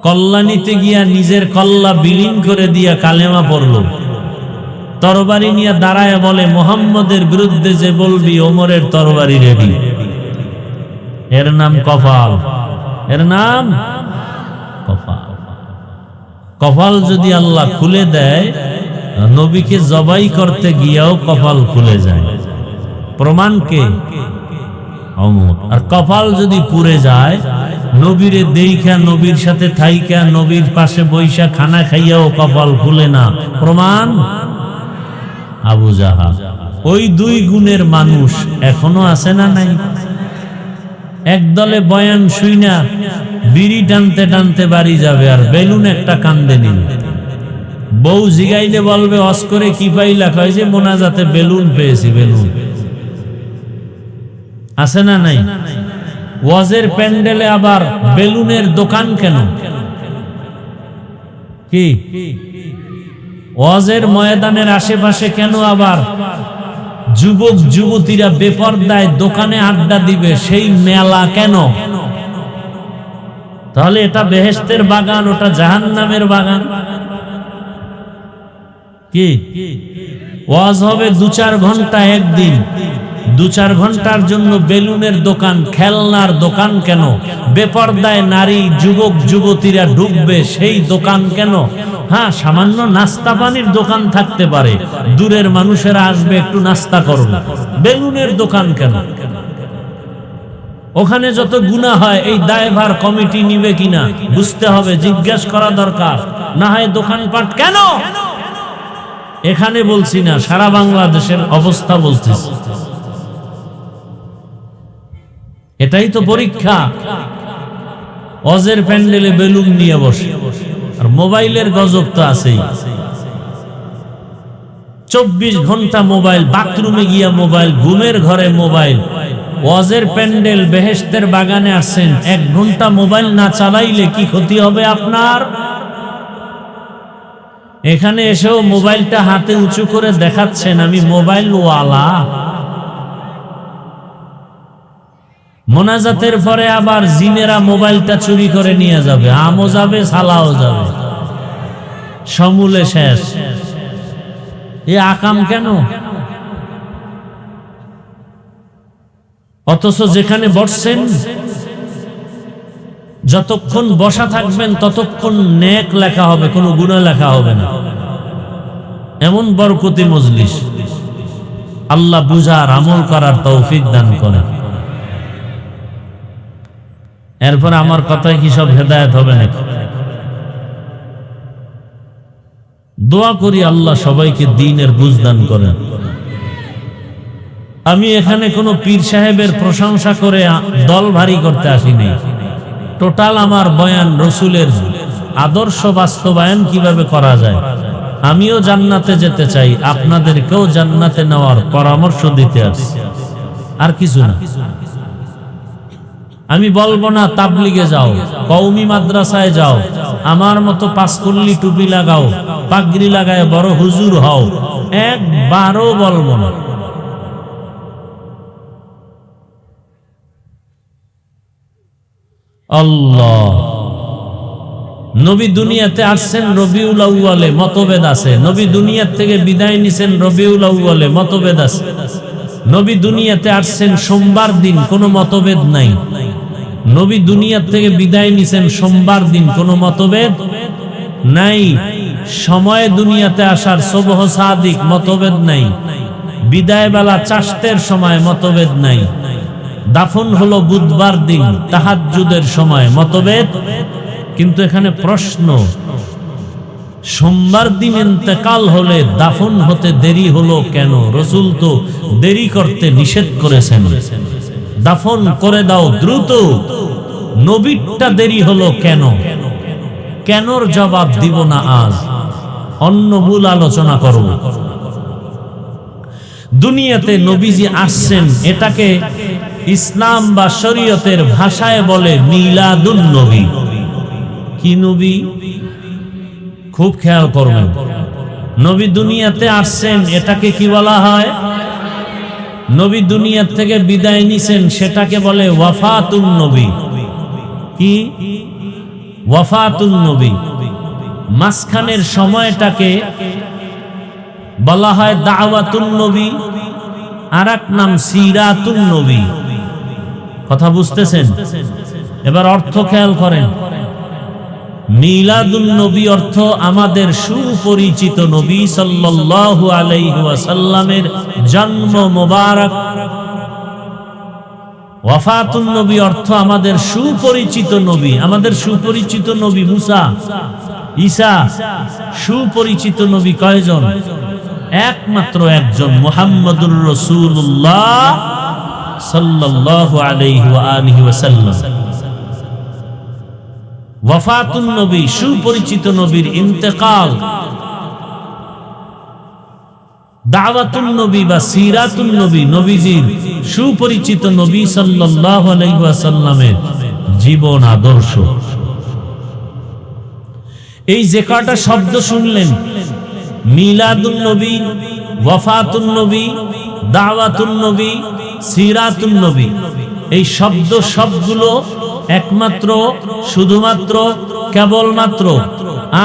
কল্লা নিতে গিয়া নিজের কল্লা বিলীন করে দিয়া কালেমা পড়ল। তরবারি নিয়ে দাঁড়ায় বলে, মুহাম্মদের বিরুদ্ধে যে বলবি ওমরের তরবারি রেডি। এর নাম কপাল। এর নাম কপাল। কপাল যদি আল্লাহ খুলে দেয়, নবীকে জবাই করতে গিয়েও কপাল খুলে যায়। প্রমাণকে অমর। আর কপাল যদি পুড়ে যায়, নবীরে দেইখা, নবীর সাথে থাইকা, নবীর পাশে বৈশা খানা খাইয়াও কপাল খুলে না। প্রমাণ আবু জাহাল। ওই দুই গুণের মানুষ এখনো আছে না নাই? একদলে বয়ান শুইনা বিড়ি টানতে টানতে বাড়ি যাবে, আর বেলুন একটা কান্দে নিন। বউ জিগাইলে বলবে অস্করে কি পাইলা? কয় যে মোনাজাতে বেলুন পেয়েছি। বেলুন আছে না নাই? ওয়াজের প্যান্ডেলে আবার বেলুনের দোকান কেন? কি ওয়াজের ময়দানের আশেপাশে কেন আবার যুবক যুবতীরা বেপরদায় দোকানে আড্ডা দিবে? সেই মেলা কেন? তাহলে এটা বেহেশতের বাগান, ওটা জাহান্নামের বাগান। কি ওয়াজ হবে 2-4 ঘন্টা একদিন, 2-4 ঘন্টার জন্য বেলুনের দোকান, খেলনার দোকান কেন? বেপরদায় নারী যুবক যুবতীরা ঢুকবে, সেই দোকান কেন? হ্যাঁ, সামান্য নাস্তা পানির দোকান থাকতে পারে, দূরের মানুষেরা আসবে একটু নাস্তা করবে। বেলুনের দোকান কেন? ওখানে যত গুনাহ হয় এই দায়ভার কমিটি নিবে কিনা বুঝতে হবে, জিজ্ঞাসা করা দরকার। না হয় দোকানপাট কেন? এখানে বলছি না, সারা বাংলাদেশের অবস্থা বলতেছি। এটাই তো পরীক্ষা। ওয়াজের প্যান্ডেলে বেলুন নিয়ে বসে, আর মোবাইলের গজব তো আছেই। 24 ঘন্টা মোবাইল, বাথরুমে গিয়া মোবাইল, ঘুমের ঘরে মোবাইল। ওয়াজের প্যান্ডেল, বেহেশতের বাগানে আসছেন, 1 ঘন্টা মোবাইল না চালাইলে কি ক্ষতি হবে আপনার? এখানে এসেও মোবাইলটা হাতে উঁচু করে দেখাচ্ছেন আমি মোবাইল ওয়ালা। মোনাজাতের পরে আবার জিনেরা মোবাইলটা চুরি করে নিয়ে যাবে, আমও যাবে, সালাও যাবে, সমূলে শেষ। এ আকাম কেন? অথচ যেখানে বসছেন, যতক্ষণ বসা থাকবেন ততক্ষণ নেক লেখা হবে, কোনো গুনাহ লেখা হবে না। এমন বরকতি মজলিস। আল্লাহ বুঝার, আমল করার তৌফিক দান করেন। এরপর আমার কথায় কি সব হেদায়েত হবে নাকি? দোয়া করি আল্লাহ সবাইকে দ্বীনের বুঝ দান করেন। আমি এখানে কোনো পীর সাহেবের প্রশংসা করে দল ভারী করতে আসিনি। টোটাল আমার বয়ান রসুলের আদর্শ বাস্তবায়ন কিভাবে করা যায়। আমিও জান্নাতে যেতে চাই, আপনাদেরকেও জান্নাতে নেওয়ার পরামর্শ দিতে আসি, আর কিছু না। আমি বলবো না তাবলিগে যাও, কওমি মাদ্রাসায় যাও, আমার মতো 5 কুল্লি টুপি লাগাও, পাগড়ি লাগায় বড় হুজুর হও, একবারও বলবো না। আল্লাহ নবী দুনিয়াতে আসছেন রবিউল আউয়ালে, মতভেদ আছে। নবী দুনিয়ার থেকে বিদায় নিছেন রবিউল আউয়ালে, মতভেদ আছে। নবী দুনিয়াতে আসছেন সোমবার দিন, কোনো মতভেদ নাই। নবী দুনিয়ার থেকে বিদায় নিছেন সোমবার দিন, কোনো মতভেদ নাই। সময় দুনিয়াতে আসার সুবহ সাদিক, মতভেদ নাই। বিদায় বেলা চাষতের সময়, মতভেদ নাই। দাফন হলো বুধবার দিন তাহাজ্জুদের সময়, মতভেদ। কিন্তু এখানে প্রশ্ন, সোমবার দিন ইন্তেকাল হলে দাফন হতে দেরি হলো কেন? রাসূল তো দেরি করতে নিষেধ করেছেন, দাফন করে দাও দ্রুত। নবীরটা দেরি হলো কেন? কেনর জবাব দিব না আজ, অন্য মূল আলোচনা করব। দুনিয়াতে নবীজি আসছেন, এটাকে ইসলাম বা শরীয়তের ভাষায় বলে মিলাদুন নবী। কি নবী? খুব খেয়াল করবেন। নবী দুনিয়াতে আসছেন, এটাকে কি বলা হয়? নবী দুনিয়ার থেকে বিদায় নিছেন, সেটাকে বলে ওয়াফাতুন নবী। কি? ওয়াফাতুন নবী। মাঝখানের সময়টাকে বলা হয় দাওয়াতুন নবী, আর এক নাম সিরাতুন নবী। কথা বুঝতেছেন? এবার অর্থ খেয়াল করেন। মিলাদুন নবী অর্থ আমাদের সুপরিচিত নবী সাল্লাল্লাহু আলাইহি ওয়াসাল্লামের জন্ম মোবারক। ওয়াফাতুন নবী অর্থ আমাদের সুপরিচিত নবী, আমাদের সুপরিচিত নবী মুসা, ঈসা। সুপরিচিত নবী কয়জন? একমাত্র একজন, মুহাম্মদুর রাসূলুল্লাহ সাল্লাল্লাহু আলাইহি ওয়া আলিহি ওয়াসাল্লাম। ওয়াফাতুন নবী, সুপরিচিত নবীর ইন্তেকাল, দাওয়াতুন নবী বা সিরাতুন নবী, নবীজির সুপরিচিত নবী সাল্লাল্লাহু আলাইহি ওয়াসাল্লামের জীবন আদর্শ। এই যে কয়টা শব্দ শুনলেন, মিলাদুন নবী, ওয়াফাতুন নবী, দাওয়াতুন নবী, সিরাতুন নবী, এই শব্দ সবগুলো একমাত্র, শুধুমাত্র, কেবলমাত্র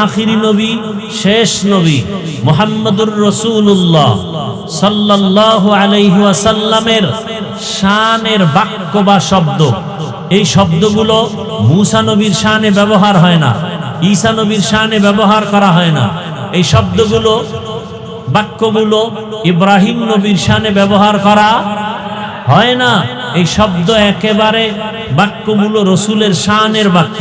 আখিরি নবী, শেষ নবী মুহাম্মদুর রাসূলুল্লাহ সাল্লাল্লাহু আলাইহি ওয়াসাল্লামের শানের বাক্য বা শব্দ। এই শব্দগুলো মূসা নবীর শানে ব্যবহার হয় না, ঈসা নবীর শানে ব্যবহার করা হয় না। এই শব্দগুলো, বাক্যগুলো ইব্রাহিম নবীর শানে ব্যবহার করা হয় না। এই শব্দ একেবারে, বাক্যগুলো রসুলের শানের বাক্য।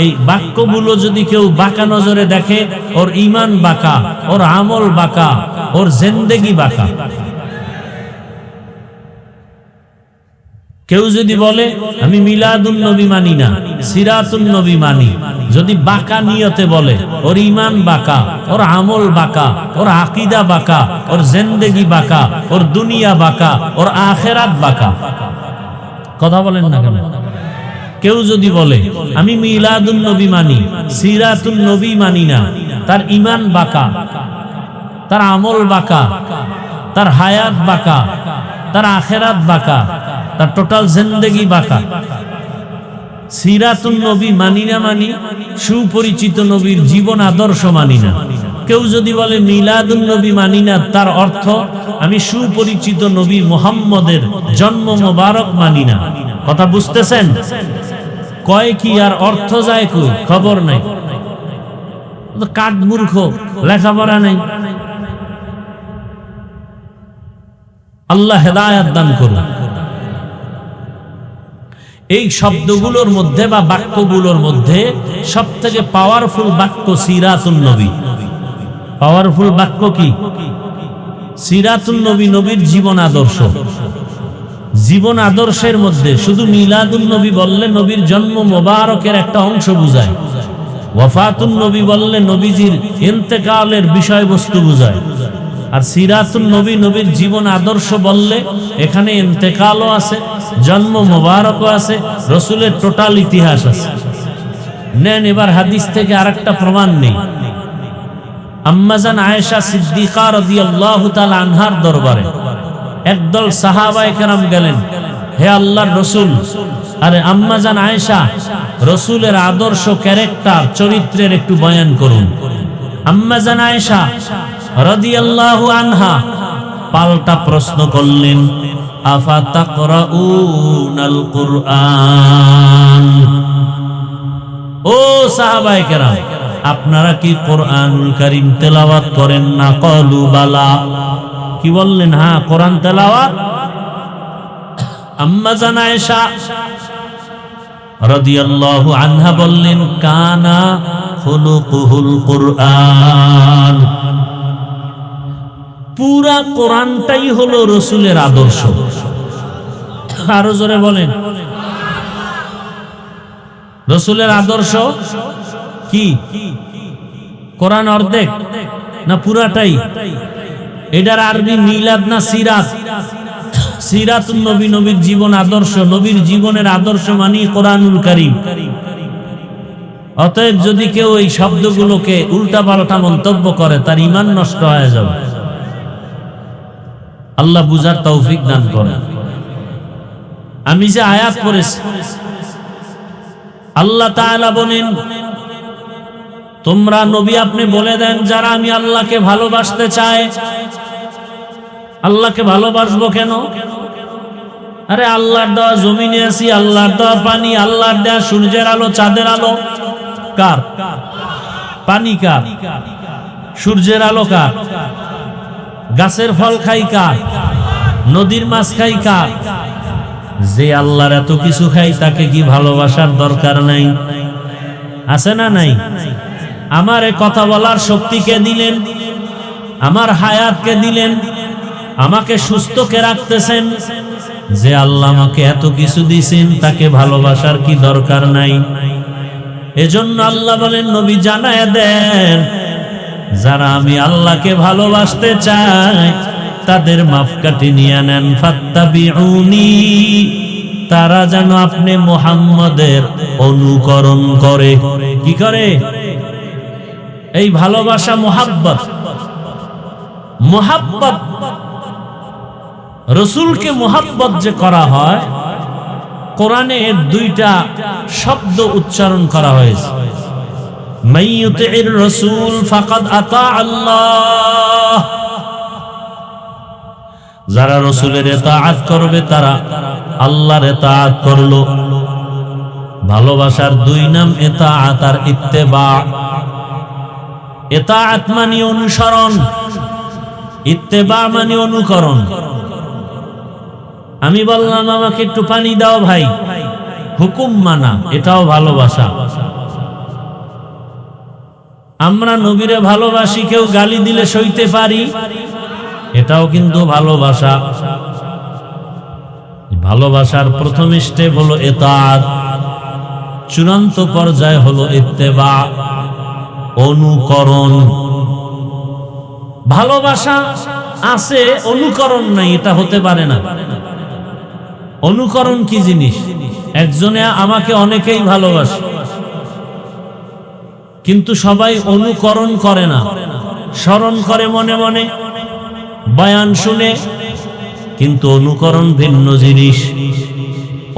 এই বাক্যগুলো যদি কেউ বাঁকা নজরে দেখে, ওর ঈমান বাঁকা, ওর আমল বাঁকা, ওর জিন্দেগি বাঁকা। কেউ যদি বলে আমি মিলাদুন নবী মানি না, সিরাতুন নবী মানি, যদি বাঁকা নিয়তে বলে, ওর ঈমান বাঁকা, ওর আমল বাঁকা, ওর আকীদা বাঁকা, ওর জিন্দেগি বাঁকা, ওর দুনিয়া বাঁকা, ওর আখিরাত বাঁকা। কথা বলেন না কেন? কেউ যদি বলে আমি মিলাদুন নবী মানি, সিরাতুন নবী মানি না, তার ঈমান বাঁকা, তার আমল বাঁকা, তার হায়াত বাঁকা, তার আখিরাত বাঁকা, তার টোটাল জিন্দেগি বাঁকা। সিরাতুন নবী মানি না মানি, সুপরিচিত নবীর জীবন আদর্শ মানি না। কেউ যদি বলে মিলাদুন নবী মানি না, তার অর্থ আমি সুপরিচিত নবী মুহাম্মদের জন্ম মোবারক মানি না। কথা বুঝতেছেন? কয় কি আর অর্থ যায় কই, খবর নাই। কাঠ মূর্খ, লেখাপড়া নেই। আল্লাহ হেদায়েত দান করুন। এই শব্দগুলোর মধ্যে বা বাক্যগুলোর মধ্যে সবথেকে পাওয়ারফুল বাক্য সিরাতুন নবী। পাওয়ারফুল বাক্য কি? সিরাতুন নবী, নবীর জীবন আদর্শ। জীবন আদর্শের মধ্যে শুধু মিলাদুন নবী বললে নবীর জন্ম মোবারকের একটা অংশ বুঝায়, ওয়াফাতুন নবী বললে নবীজির ইন্তেকালের বিষয়বস্তু বুঝায়, আর সিরাতুন নবী, নবীর জীবন আদর্শ বললে এখানে ইন্তেকালও আছে, জন্ম মোবারকও আছে, রসুলের টোটাল ইতিহাস আছে। নেন এবার হাদিস থেকে আরেকটা প্রমাণ নেই। আম্মাজান আয়েশা সিদ্দিকা রাদিয়াল্লাহু তাআলা আনহার দরবারে একদল সাহাবায়ে কেরাম গেলেন, হে আল্লাহর রসুল, আরে আম্মাজান আয়েশা, রসুলের আদর্শ, ক্যারেক্টার, চরিত্রের একটু বয়ান করুন। আম্মাজান আয়েশা রাদিয়াল্লাহু আনহা পাল্টা প্রশ্ন করলেন, আফা তাকরাউনাল কুরআন? ও সাহাবায়ে কেরাম, আপনারা কি কোরআনুল কারীম তেলাওয়াত করেন না? ক্বালু বালা। কি বললেন? হ্যাঁ, কোরআন তেলাওয়াত। আম্মা জান আয়েশা রাদিয়াল্লাহু আনহা বললেন, কানা খুলুকুহুল কুরআন। পুরা কোরআনটাই হলো রসুলের আদর্শ। আরো জোরে বলেন। রসুলের আদর্শ কি? কোরআন অর্ধেক না পুরাটাই? এটার আরবি মিলাদ না সিরাত? সিরাতুন নবী, নবীর জীবন আদর্শ। নবীর জীবনের আদর্শ মানি কোরআনুল কারীম। অতএব যদি কেউ এই শব্দগুলোকে উল্টাপাল্টা মন্তব্য করে, তার ঈমান নষ্ট হয়ে যাবে। আল্লাহ বুঝার তৌফিক দান করেন। আমি যে আয়াত পড়েছি, আল্লাহ তাআলা বলেন, তোমরা নবী আপনি বলে দেন, যারা আমি আল্লাহকে ভালোবাসতে চায়। আল্লাহকে ভালোবাসবো কেন? আরে আল্লাহর দেওয়া জমিনে আছি, আল্লাহর দেওয়া পানি, আল্লাহর দেওয়া সূর্যের আলো, চাঁদের আলো কার? পানি কার? সূর্যের আলো কার? গাছের ফল খাই কার? নদীর মাছ খাই কার? যে আল্লাহর এত কিছু খাই, তাকে কি ভালোবাসার দরকার নাই? আছে না নাই? আমার এ কথা বলার শক্তি কে দিলেন? আমার হায়াতকে দিলেন, আমাকে সুস্থকে রাখতেছেন। যে আল্লাহ আমাকে এত কিছু দিয়েছেন তাকে ভালোবাসার কি দরকার নাই? এজন্য আল্লাহ বলেন, নবী জানায় দেন, যারা আমি আল্লাহকে ভালোবাসতে চাই তাদের মাপকাঠি নিয়ে নেন। ফাত্তাবিউনি, তারা যেন আপনি মুহাম্মদের অনুকরণ করে। কি করে? এই ভালোবাসা মুহাব্বত, মুহাব্বত রসুলকে মুহাব্বত যে করা হয়, কোরআনে দুইটা শব্দ উচ্চারণ করা হয়েছে। মাইয়ুতির রাসূল ফাকাদ আতা আল্লাহ, যারা রসুলের ইতাআত করবে তারা আল্লাহর ইতাআত করলো। ভালোবাসার দুই নাম ইতাআত আর ইত্তেবা। ইতাআত মানে অনুসরণ, ইত্তেবা মানে অনুকরণ। আমি বললাম আমাকে একটু পানি দাও ভাই, হুকুম মানা, এটাও ভালোবাসা। আমরা নবীরে ভালোবাসি, কেউ গালি দিলে সইতে পারি, এটাও কিন্তু ভালোবাসা। ভালোবাসার প্রথম স্টেপ হলো ইতাআত, চূড়ান্ত পর্যায় হলো ইত্তেবা, অনুকরণ। ভালোবাসা আছে, অনুকরণ নাই, এটা হতে পারে না। অনুকরণ কি জিনিস? একজনে আমাকে অনেকেই ভালোবাসে, কিন্তু সবাই অনুকরণ করে না, স্মরণ করে মনে মনে, বয়ান শুনে, কিন্তু অনুকরণ ভিন্ন জিনিস।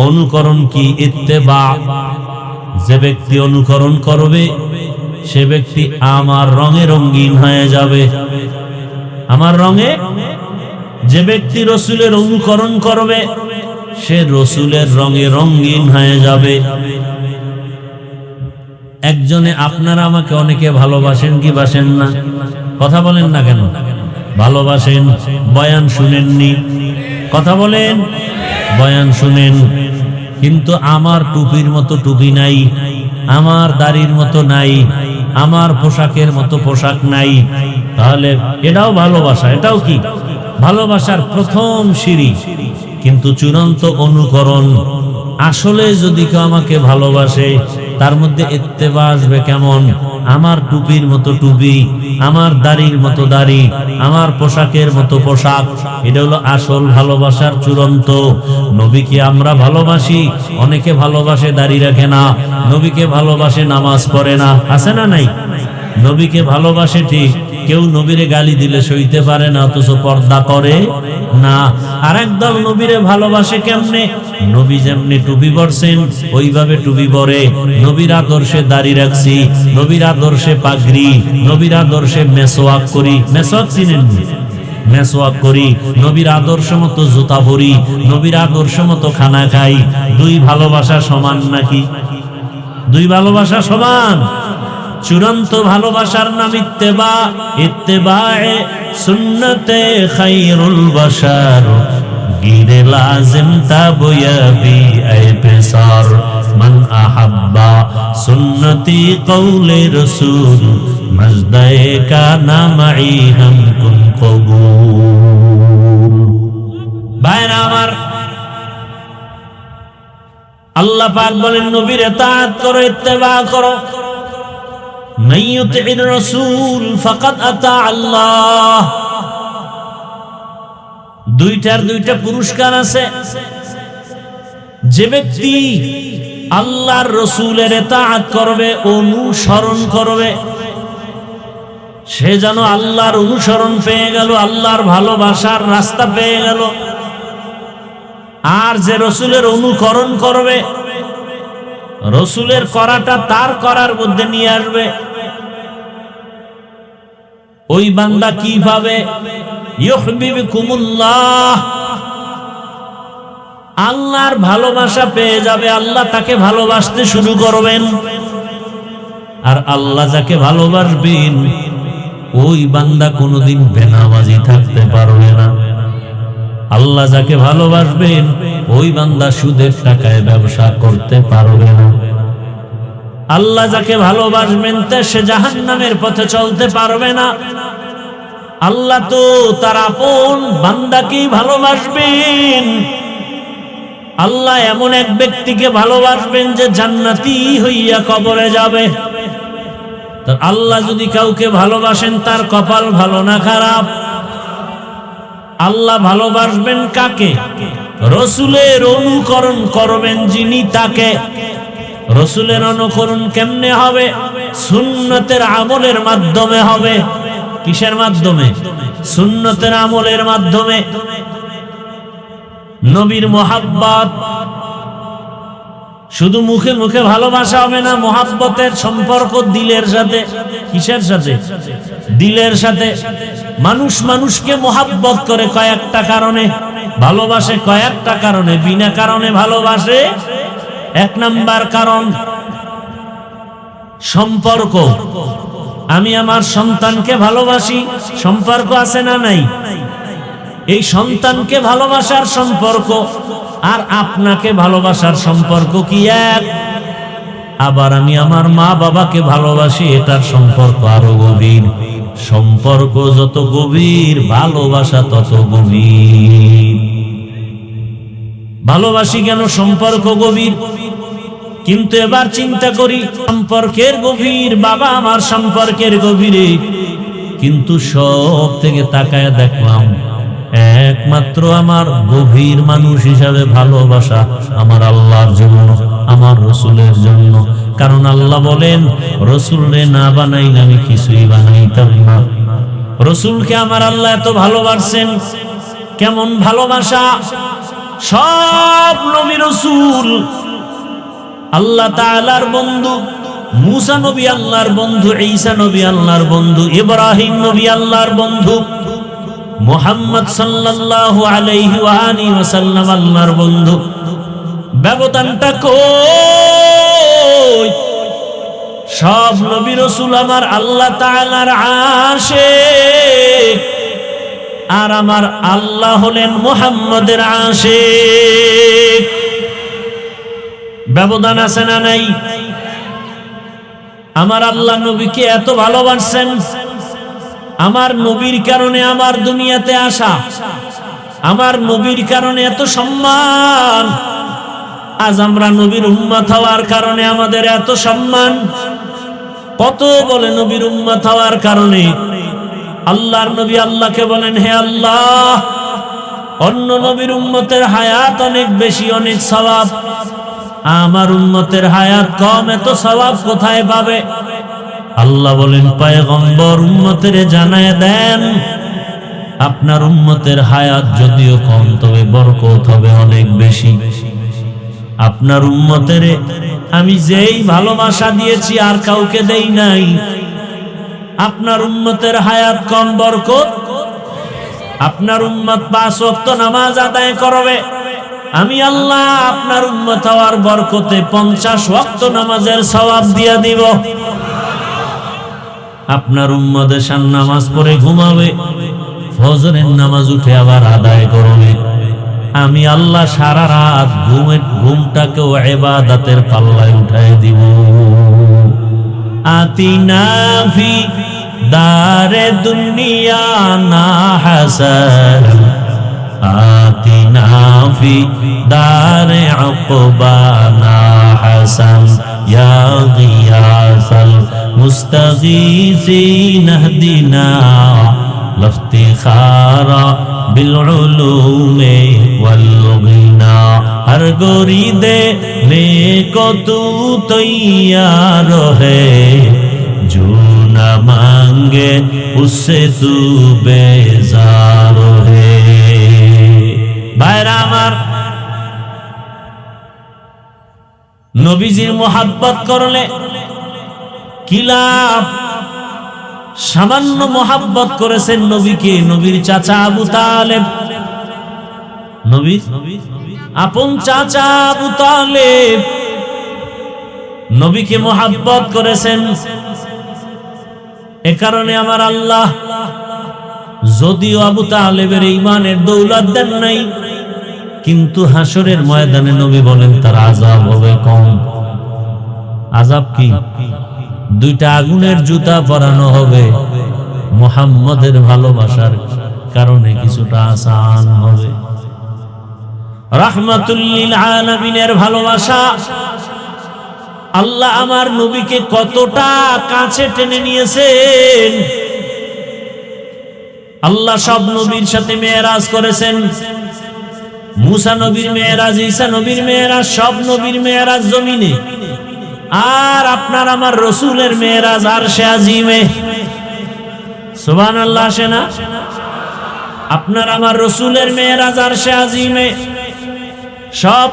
অনুকরণ কি? ইত্তেবা। যে ব্যক্তি অনুকরণ করবে সে ব্যক্তি আমার রঙে রঙিন হয়ে যাবে। আমার রঙে, যে ব্যক্তি রসুলের অনুকরণ করবে সে রসুলের রঙে রঙিন হয়ে যাবে। একজনে, আপনারা আমাকে অনেকে ভালোবাসেন কি বাসেন না? কথা বলেন না কেন? ভালোবাসেন। বয়ান শুনেননি? কথা বলেন। বয়ান শুনেন, কিন্তু আমার টুপির মতো টুপি নাই, আমার দাড়ির মতো নাই, আমার পোশাকের মতো পোশাক নাই। তাহলে এটাও ভালোবাসা। এটাও কি? ভালোবাসার প্রথম সিঁড়ি, কিন্তু চূড়ান্ত অনুকরণ। আসলে যদি কেউ আমাকে ভালোবাসে তার মধ্যে ইত্তেবা আসবে কেমন? আমার টুপির মতো টুপি, আমার দাড়ির মতো দাড়ি, আমার পোশাকের মতো পোশাক। এটা হলো আসল ভালোবাসার চূড়ান্ত। নবীকে আমরা ভালোবাসি, অনেকে ভালোবাসে দাড়ি রাখে না, নবীকে ভালোবাসে নামাজ পড়ে না, আছে না নাই? নবীকে ভালোবাসে ঠিক, কেউ নবীরে গালি দিলে সইতে পারে না, অথচ পর্দা করে না। আর একদল নবীরে ভালোবাসে কেমনে? নবী যেমনি টুপি পরছেন ওইভাবে টুপি পরে, নবীর আদর্শে দাড়ি রাখছি, নবীর আদর্শে পাগড়ি, নবীর আদর্শে মেসওয়াক করি। মেসওয়াক চিনেন? মেসওয়াক করি, নবীর আদর্শ মতো জুতা পরি, নবীর আদর্শ মতো খানা খাই। দুই ভালোবাসা সমান নাকি? দুই ভালোবাসা সমান? চূড়ান্ত ভালোবাসার নাম ইত্তেবা। ইত্তেবায়ে সুন্নতে খায়রুল বাশার, গিরে লাজিম তাবয়াবি আই পেসার। মান আহাব্বা সুন্নতি কওলে রাসূল, মাজদায়ে কানা মাই হাম কুন কবুল। ভাইরা আমার, আল্লাহ পাক বলেন নবীর ইতাআত করো, ইত্তেবা করো। মাইয়ুতির রাসূল ফাকাদ আতা আল্লাহ। দুইটার দুইটা পুরস্কার আছে। যে ব্যক্তি আল্লাহর রসুলের ইতাআত করবে, অনুসরণ করবে, সে যেন আল্লাহর অনুসরণ পেয়ে গেল, আল্লাহর ভালোবাসার রাস্তা পেয়ে গেল। আর যে রসুলের অনুকরণ করবে, রসুলের করাটা তার করার মধ্যে নিয়ে আসবে, ওই বান্দা কি পাবে? ইউহিব্বুকুমুল্লাহ, আল্লাহর ভালোবাসা পেয়ে যাবে। আল্লাহ তাকে ভালোবাসতে শুরু করবেন, আর আল্লাহ যাকে ভালোবাসবেন ওই বান্দা কোনোদিন বেনামাজি থাকতে পারবে না। আল্লাহ যাকে ভালোবাসবেন ওই বান্দা সুদের টাকায় ব্যবসা করতে পারবে না। আল্লাহ যাকে ভালোবাসবেন তা সে জাহান্নামের পথে চলতে পারবে না। আল্লাহ তো তার আপন বান্দাকেই ভালোবাসবেন। আল্লাহ এমন এক ব্যক্তিকে ভালোবাসবেন যে জান্নাতি হইয়া কবরে যাবে। আল্লাহ যদি কাউকে ভালোবাসেন তার কপাল ভালো না খারাপ? আল্লাহ ভালোবাসবেন কাকে? রসুলের অনুকরণ করবেন যিনি তাকে। রসুলের অনুকরণ কেমনে হবে? সুন্নতের আমলের মাধ্যমে হবে। কিসের মাধ্যমে? সুন্নতের আমলের মাধ্যমে। নবীর মোহাব্বত শুধু মুখে মুখে ভালোবাসা হবে না, মোহাব্বতের সম্পর্ক দিলের সাথে। কিসের সাথে? দিলের সাথে। মানুষ মানুষকে মোহাব্বত করে কয়েকটা কারণে, ভালোবাসে কয়েকটা কারণে, বিনা কারণে ভালোবাসে। এক নাম্বার কারণ সম্পর্ক। আমি আমার সন্তানকে ভালোবাসি, সম্পর্ক আছে না নাই? এই সন্তানকে ভালোবাসার সম্পর্ক আর আপনাকে ভালোবাসার সম্পর্ক কি এক? আবার আমি আমার মা বাবাকে ভালোবাসি, এটার সম্পর্ক আরো গভীর। সম্পর্ক যত গভীর, ভালোবাসা তত গভীর। ভালোবাসি কেন? সম্পর্ক গভীর। কিন্তু এবার চিন্তা করি, সম্পর্কের গভীর, বাবা আমার সম্পর্কের গভীরে, কিন্তু সব থেকে তাকায় দেখলাম একমাত্র আমার গভীর মানুষ হিসাবে ভালোবাসা আমার আল্লাহর জন্য, আমার রসুলের জন্য। কারণ আল্লাহ বলেন, রসুলরে না বানাইলে আমি কিছুই বানাইতাম না। রসুলকে আমার আল্লাহ এত ভালোবাসেন। কেমন ভালোবাসা! সব নবী রসুল আল্লাহ তাআলার বন্ধু। মুসা নবী আল্লাহর বন্ধু, ঈসা নবী আল্লাহর বন্ধু, ইব্রাহিম নবী আল্লাহর বন্ধু, মুহাম্মদ সাল্লাল্লাহু আলাইহি ওয়া আলিহি ওয়াসাল্লাম আল্লাহর বন্ধু। ব্যবধানটা কই? সব নবী রাসূল আমার আল্লাহ তাআলার আশিক, আর আমার আল্লাহ হলেন মুহাম্মদের আশিক। ব্যবধান আছে না নাই? আমার আল্লাহ নবীকে এত ভালোবাসেন, আমার নবীর কারণে আমার দুনিয়াতে আসা, আমার নবীর কারণে এত সম্মান। আজ আমরা নবীর উম্মত হওয়ার কারণে আমাদের এত সম্মান। কত বলে নবীর উম্মত হওয়ার কারণে আল্লাহর নবী আল্লাহকে বলেন, হে আল্লাহ, অন্য নবীর উম্মতের হায়াত অনেক বেশি, অনেক সওয়াব, আমার উম্মতের হায়াত কম, এত সওয়াব কোথায় পাবে? আল্লাহ বলেন, পয়গম্বর উম্মতের জানায় দেন, আপনার উম্মতের হায়াত যদিও কম, তবে বরকত হবে অনেক বেশি। আপনার উম্মতের আমি যেই ভালোবাসা দিয়েছি আর কাউকে দেই নাই। আপনার উম্মতের হায়াত কম, বরকত। আপনার উম্মত 5 ওয়াক্ত নামাজ আদায় করবে, আমি আল্লাহ আপনার উম্মত হওয়ার বরকতে 50 ওয়াক্ত নামাজের সওয়াব দিয়া দিব। আপনার উম্মত এশার নামাজ পড়ে ঘুমাবে, ফজরের নামাজ উঠে আবার আদায় করবে, আমি আল্লাহ সারা রাত ঘুমটাকেও ইবাদতের পাল্লায় উঠায় দিব। আতিনা ফি দারে দুনিয়া না হাসান, আতিনা ফি দারে উকবা না হাসান, ইয়া গিয়াসাল মুস্তাগীসিন ইহদিনা লফতিখারা বিল উলুমে ওয়াল গিনা। हर गोरी देने को तू तैयार है, जो न मांगे उससे तू बेजार है। भाईरा আমার, নবীজির মোহাব্বত করলে কি লাভ? সামান্য মোহাব্বত করেছেন নবীকে, নবীর চাচা আবু তালেব, নবীর আপন চাচা আবু তালেব নবীকে মোহাব্বত করেছেন। এ কারণে আমার আল্লাহ যদিও আবু তালেবের ঈমানের দৌলত দেন নাই, কিন্তু হাসরের ময়দানে নবী বলেন তার আযাব হবে কম। আযাব কি? 2টা আগুনের জুতা পরানো হবে, মুহাম্মদের ভালোবাসার কারণে কিছুটা আসান হবে। রাহমাতুল লিল আলামিনের ভালোবাসা, আল্লাহ আমার নবীকে কতটা কাছে টেনে নিয়েছেন। আল্লাহ সব নবীর সাথে মেরাজ করেছেন। মুসা নবীর মেরাজ, ঈসা নবীর মেরাজ, সব নবীর মেরাজ জমিনে। আর আপনার আমার রসুলের মেরাজ আরশে আজিমে। সুবহানাল্লাহ আসে না? আপনার আমার রসুলের মেরাজ আরশে আজিমে। সব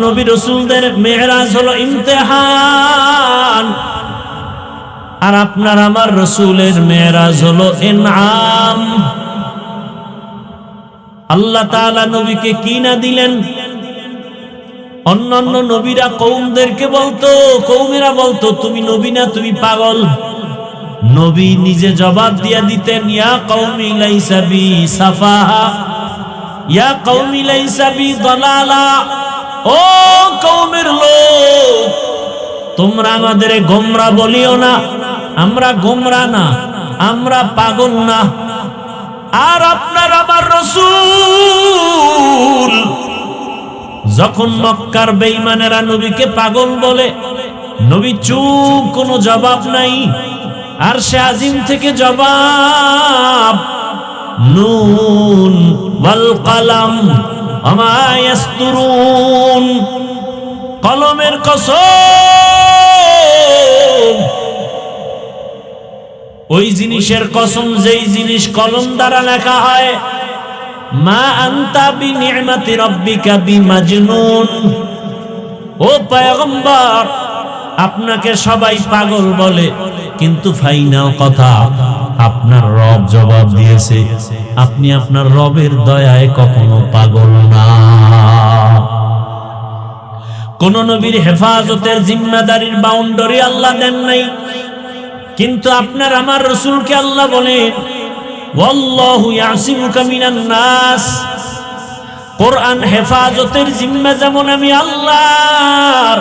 নবী রসুলদের মেরাজ হলো ইমতিহান, আর আপনার আমার রসুলের মেরাজ হলো ইনআম। আল্লাহ তাআলা নবীকে কি না দিলেন। অন্যান্য নবীরা কওমদেরকে বলতো, কওমেরা বলতো তুমি নবী না, তুমি পাগল। নবী নিজে জবাব দিয়ে দিতেন, ইয়া কওমি লাইসা বি সাফাহা, ইয়া কওমি লাইসা বি দালালা। ও কওমের লোক, তোমরা আমাদের গোমরা বলিও না। আমরা গোমরা না, আমরা পাগল না। আর আপনার আমার রাসূল যখন মক্কার বেঈমানেরা নবীকে পাগল বলে, নবী চুপ, কোনো জবাব নাই। আরশে আজিম থেকে জবাব, নুন ওয়াল কলম ওমা ইয়াসতুরুন। কলমের কসম, ওই জিনিসের কসম যেই জিনিস কলম দ্বারা লেখা হয়। মা আনতা বিনি'মাতি রাব্বিকা বিমাজনুন। ও পয়গম্বর, আপনাকে সবাই পাগল বলে, কিন্তু ফাইনাল কথা আপনার রব জবাব দিয়েছে, আপনি আপনার রবের দয়ায় কখনো পাগল না। কোন নবীর হেফাজতের জিম্মাদারির বাউন্ডারি আল্লাহ দেন নাই, কিন্তু আপনার আমার রাসূলকে আল্লাহ বলেন, ওয়াল্লাহু ইয়াসিমুকা মিনান নাস। কোরআন হেফাজতের জিম্মা যেমন আমি আল্লাহর,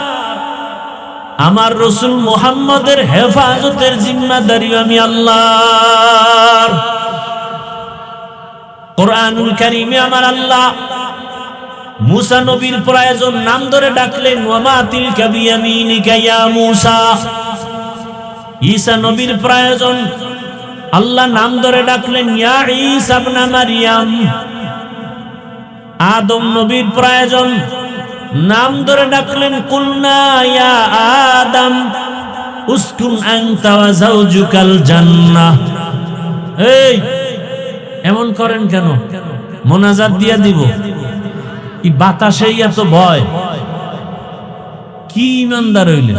আমার রাসূল মুহাম্মদের হেফাজতের জিম্মাদারি আমি আল্লাহর। কোরআনুল কারীমে আমার আল্লাহ মুসা নবীর প্রয়োজন নাম ধরে ডাকলেন, ওয়ামা তিলকা বিয়ামিনিকা ইয়া মুসা। ঈসা নবীর প্রয়োজন আল্লাহ নাম ধরে ডাকলেন, ইয়া ঈসা ইবনে মারইয়াম। আদম নবীর প্রয়োজন নাম ধরে ডাকলেন, কুলনা ইয়া আদম উসকুন আনতা ওয়া যাওজুকাল জান্নাহ। এই এমন করেন কেন? মোনাজাত দিয়া দিব। এই বাতাসেই এত ভয়, কি ইমানদার হইলেন?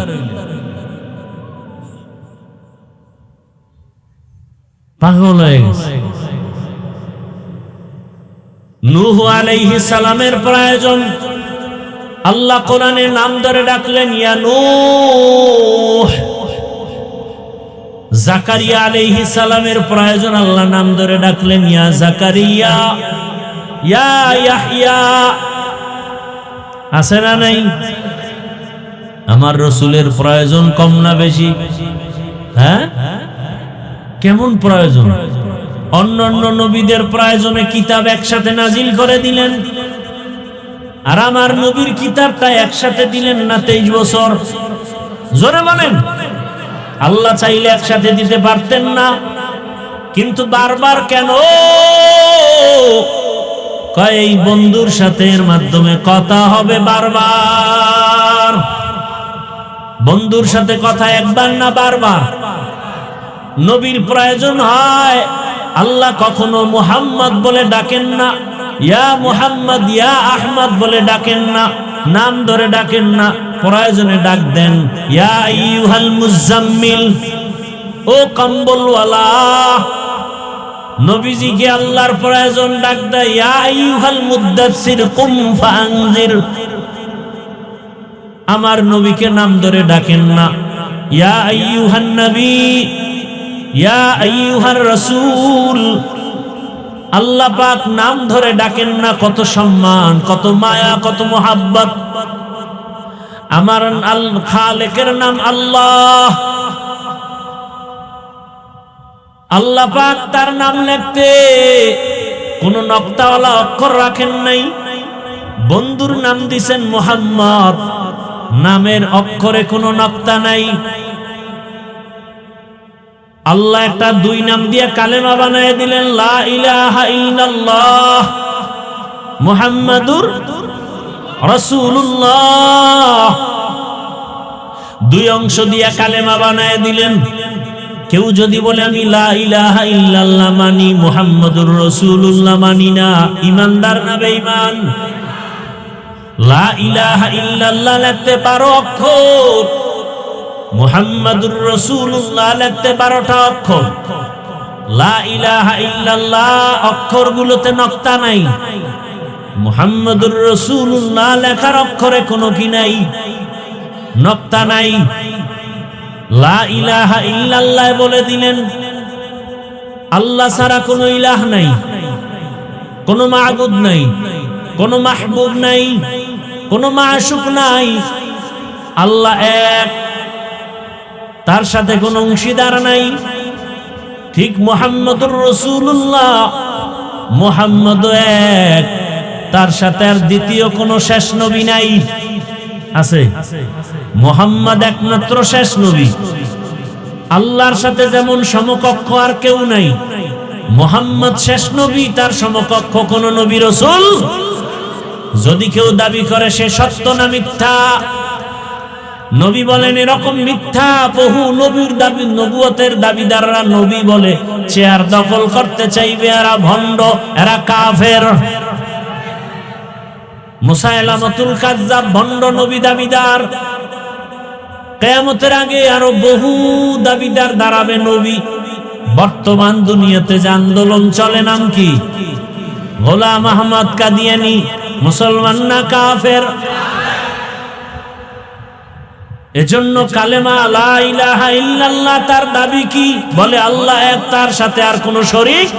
পাগল হয়ে গেছে। নূহ আলাইহিস সালামের প্রয়োজন আল্লাহ কোরআনে নাম ধরে ডাকলেন, ইয়া নূহ। জাকারিয়া আলাইহিস সালামের প্রয়োজন আল্লাহ নাম ধরে ডাকলেন, ইয়া জাকারিয়া, ইয়া ইয়াহইয়া। আছে না নাই? আমার রাসূলের প্রয়োজন কম না বেশি? হ্যাঁ, কেমন প্রয়োজন? অন্যান্য নবীদের প্রয়োজনে কিতাব একসাথে নাজিল করে দিলেন, আর আমার নবীর কিতাবটা একসাথে দিলেন না 23 বছর। জোরে বলেন। আল্লাহ চাইলে একসাথে দিতে পারতেন না, কিন্তু বারবার কেন? কয় এই বন্ধুর সাথে এর মাধ্যমে কথা হবে বারবার। বন্ধুর সাথে কথা একবার না বারবার। নবীর প্রয়োজন হয়, আল্লাহ কখনো মুহাম্মদ বলে ডাকেন না, ইয়া মুহাম্মদ ইয়া আহমদ বলে ডাকেন না, নাম ধরে ডাকেন না, প্রয়োজনে ডাক দেন, ইয়া আইয়ুহাল মুজাম্মিল। ও কম্বলওয়ালা। নবীজিকে আল্লাহর প্রয়োজন ডাক দেয়, ইয়া আইয়ুহাল মুদ্দাসসির কুম ফাআনজির। আমার নবীকে নাম ধরে ডাকেন না, ইয়া আইয়ুহান নবী, ইয়া আইয়ুহার রাসূল। আল্লাহ পাক নাম ধরে ডাকেন না, কত সম্মান, কত মায়া, কত মোহাব্বত। আমার খালেকের নাম আল্লাহ। আল্লাহ পাক তার নাম লিখতে কোনো নক্তাওয়ালা অক্ষর রাখেন নাই। বন্ধুর নাম দিছেন মুহাম্মদ, নামের অক্ষরে কোনো নক্তা নাই। আল্লাহ একটা দুই নাম দিয়ে কালেমা বানায় দিলেন, লা ইলাহা ইল্লাল্লাহ মুহাম্মাদুর রাসূলুল্লাহ। দুই অংশ দিয়ে কালেমা বানায় দিলেন। কেউ যদি বলে আমি লা ইলাহা ইল্লাল্লাহ মানি, মুহাম্মাদুর রাসূলুল্লাহ মানি না, ঈমানদার না বেঈমান? লা ইলাহা ইল্লাল্লাহ লিখতে 12 অক্ষর, মুহাম্মাদুর রাসূলুল্লাহ লিখতে 12টা অক্ষর। লা ইলাহা ইল্লাল্লাহ অক্ষরগুলোতে নক্তা নাই, মুহাম্মাদুর রাসূলুল্লাহ লেখার অক্ষরে কোনো কি নাই, নক্তা নাই। লা ইলাহা ইল্লাল্লাহ বলে দিলেন আল্লাহ ছাড়া কোনো ইলাহ নাই, কোনো মাবুদ নাই, কোনো মাহবুব নাই, কোনো মাশুক নাই। আল্লাহ এক, তার সাথে কোনো অংশীদার নাই। ঠিক মুহাম্মাদুর রাসূলুল্লাহ, মুহাম্মদ এক, তার সাথে আর দ্বিতীয় কোনো শেষ নবী নাই। আছে? মুহাম্মদ একমাত্র শেষ নবী। আল্লাহর সাথে যেমন সমকক্ষ আর কেউ নাই, মুহাম্মদ শেষ নবী, তার সমকক্ষ কোন নবী রাসূল। যদি কেউ দাবি করে সে সত্য না মিথ্যা? নবী বলেন এরকম মিথ্যা। বহু নবীর দাবি, নবুয়তের দাবিদাররা নবী বলে চেয়ার দখল করতে চাইবে, এরা ভণ্ড, এরা কাফের। মুসাইলামাতুল কাজ্জাব ভণ্ড নবী দাবিদার। কিয়ামতের আগে আরো বহু দাবিদার দাঁড়াবে নবী। বর্তমান দুনিয়াতে যে আন্দোলন চলে নাম কি? গোলাম আহমদ কাদিয়ানী। মুসলমান না কাফের? এজন্য কালেমা লা ইলাহা ইল্লাল্লাহ তার দাবি কি? বলে আল্লাহ এক, তার সাথে আর কোনো শরীক।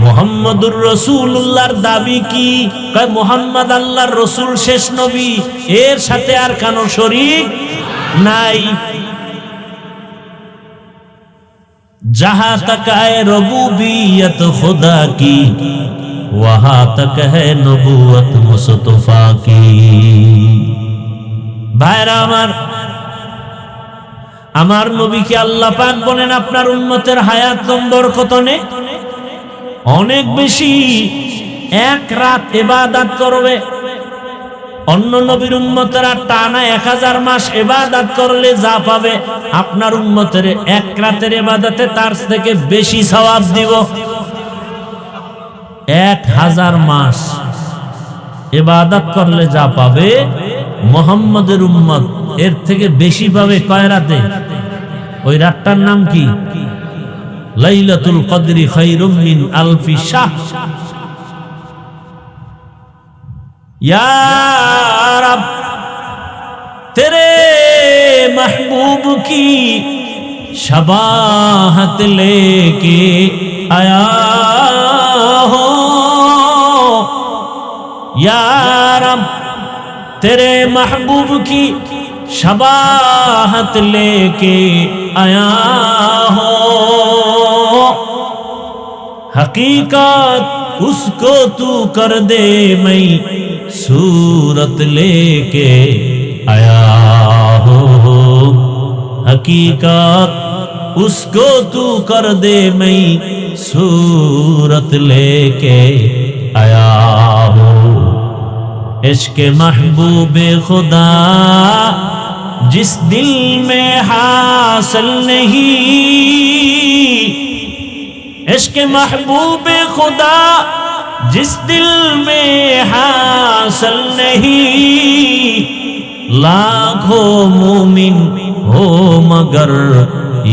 মুহাম্মাদুর রাসূলুল্লাহর দাবি কি? কয় মুহাম্মদ আল্লাহর রাসূল, শেষ নবী, এর সাথে আর কোনো শরীক নাই। जहां तक है रबूबियत खुदा की, वहां तक है नबूवत मुस्तफा की। ভাইরা আমার নবীকে আল্লাহ পাক বলেন আপনার উম্মতের হায়াত নম্বর কত? অনেক বেশি। এক রাত ইবাদত করবে। অন্য নবীর উম্মতেরা টানা 1000 মাস ইবাদত করলে যা পাবে, আপনার উম্মতের এক রাতের ইবাদতে তার থেকে বেশি সওয়াব দিব। 1000 মাস ইবাদত করলে যা পাবে, মুহাম্মদের উম্মত এর থেকে বেশি পাবে। কয় রাতে? ওই রাতটার নাম কি? লাইলাতুল কদরি খায়রুম মিন আলফি শাহর। या रब तेरे महबूब की शबाहत लेके आया हो, या रब तेरे महबूब की शबाहत लेके आया हो। हकीकत उसको तू कर दे, मैं सूरत लेके आया हो। हकीकत उसको तू कर दे, मैं सूरत लेके आया हो। इश्क महबूबे खुदा जिस दिल में हासिल नहीं, इश्क महबूबे खुदा जिस दिल में हासिल नहीं, लाखों मोमिन हो मगर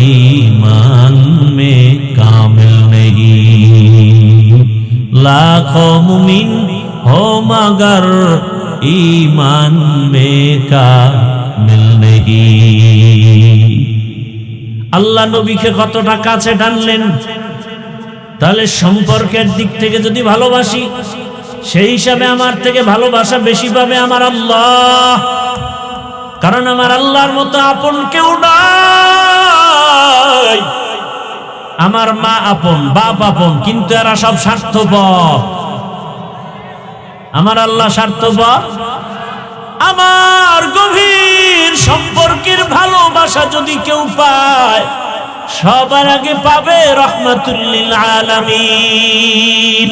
ईमान में कामिल नहीं। लाखों मोमिन हो मगर ईमान में कामिल नहीं। আল্লাহ নবীকে কতটা কাছে টানলেন। তাহলে সম্পর্কের দিক থেকে যদি ভালোবাসি, সেই হিসাবে আমার থেকে ভালোবাসা বেশি পাবে আমার আল্লাহ। কারণ আমার আল্লাহর মতো আপন কেউ নাই। আমার মা আপন, বাপ আপন, কিন্তু এরা সব স্বার্থপর। আমার আল্লাহ স্বার্থপর? আমার গভীর সম্পর্কের ভালোবাসা যদি কেউ পায়, সবার আগে পাবে রাহমাতুল লিল আলামিন।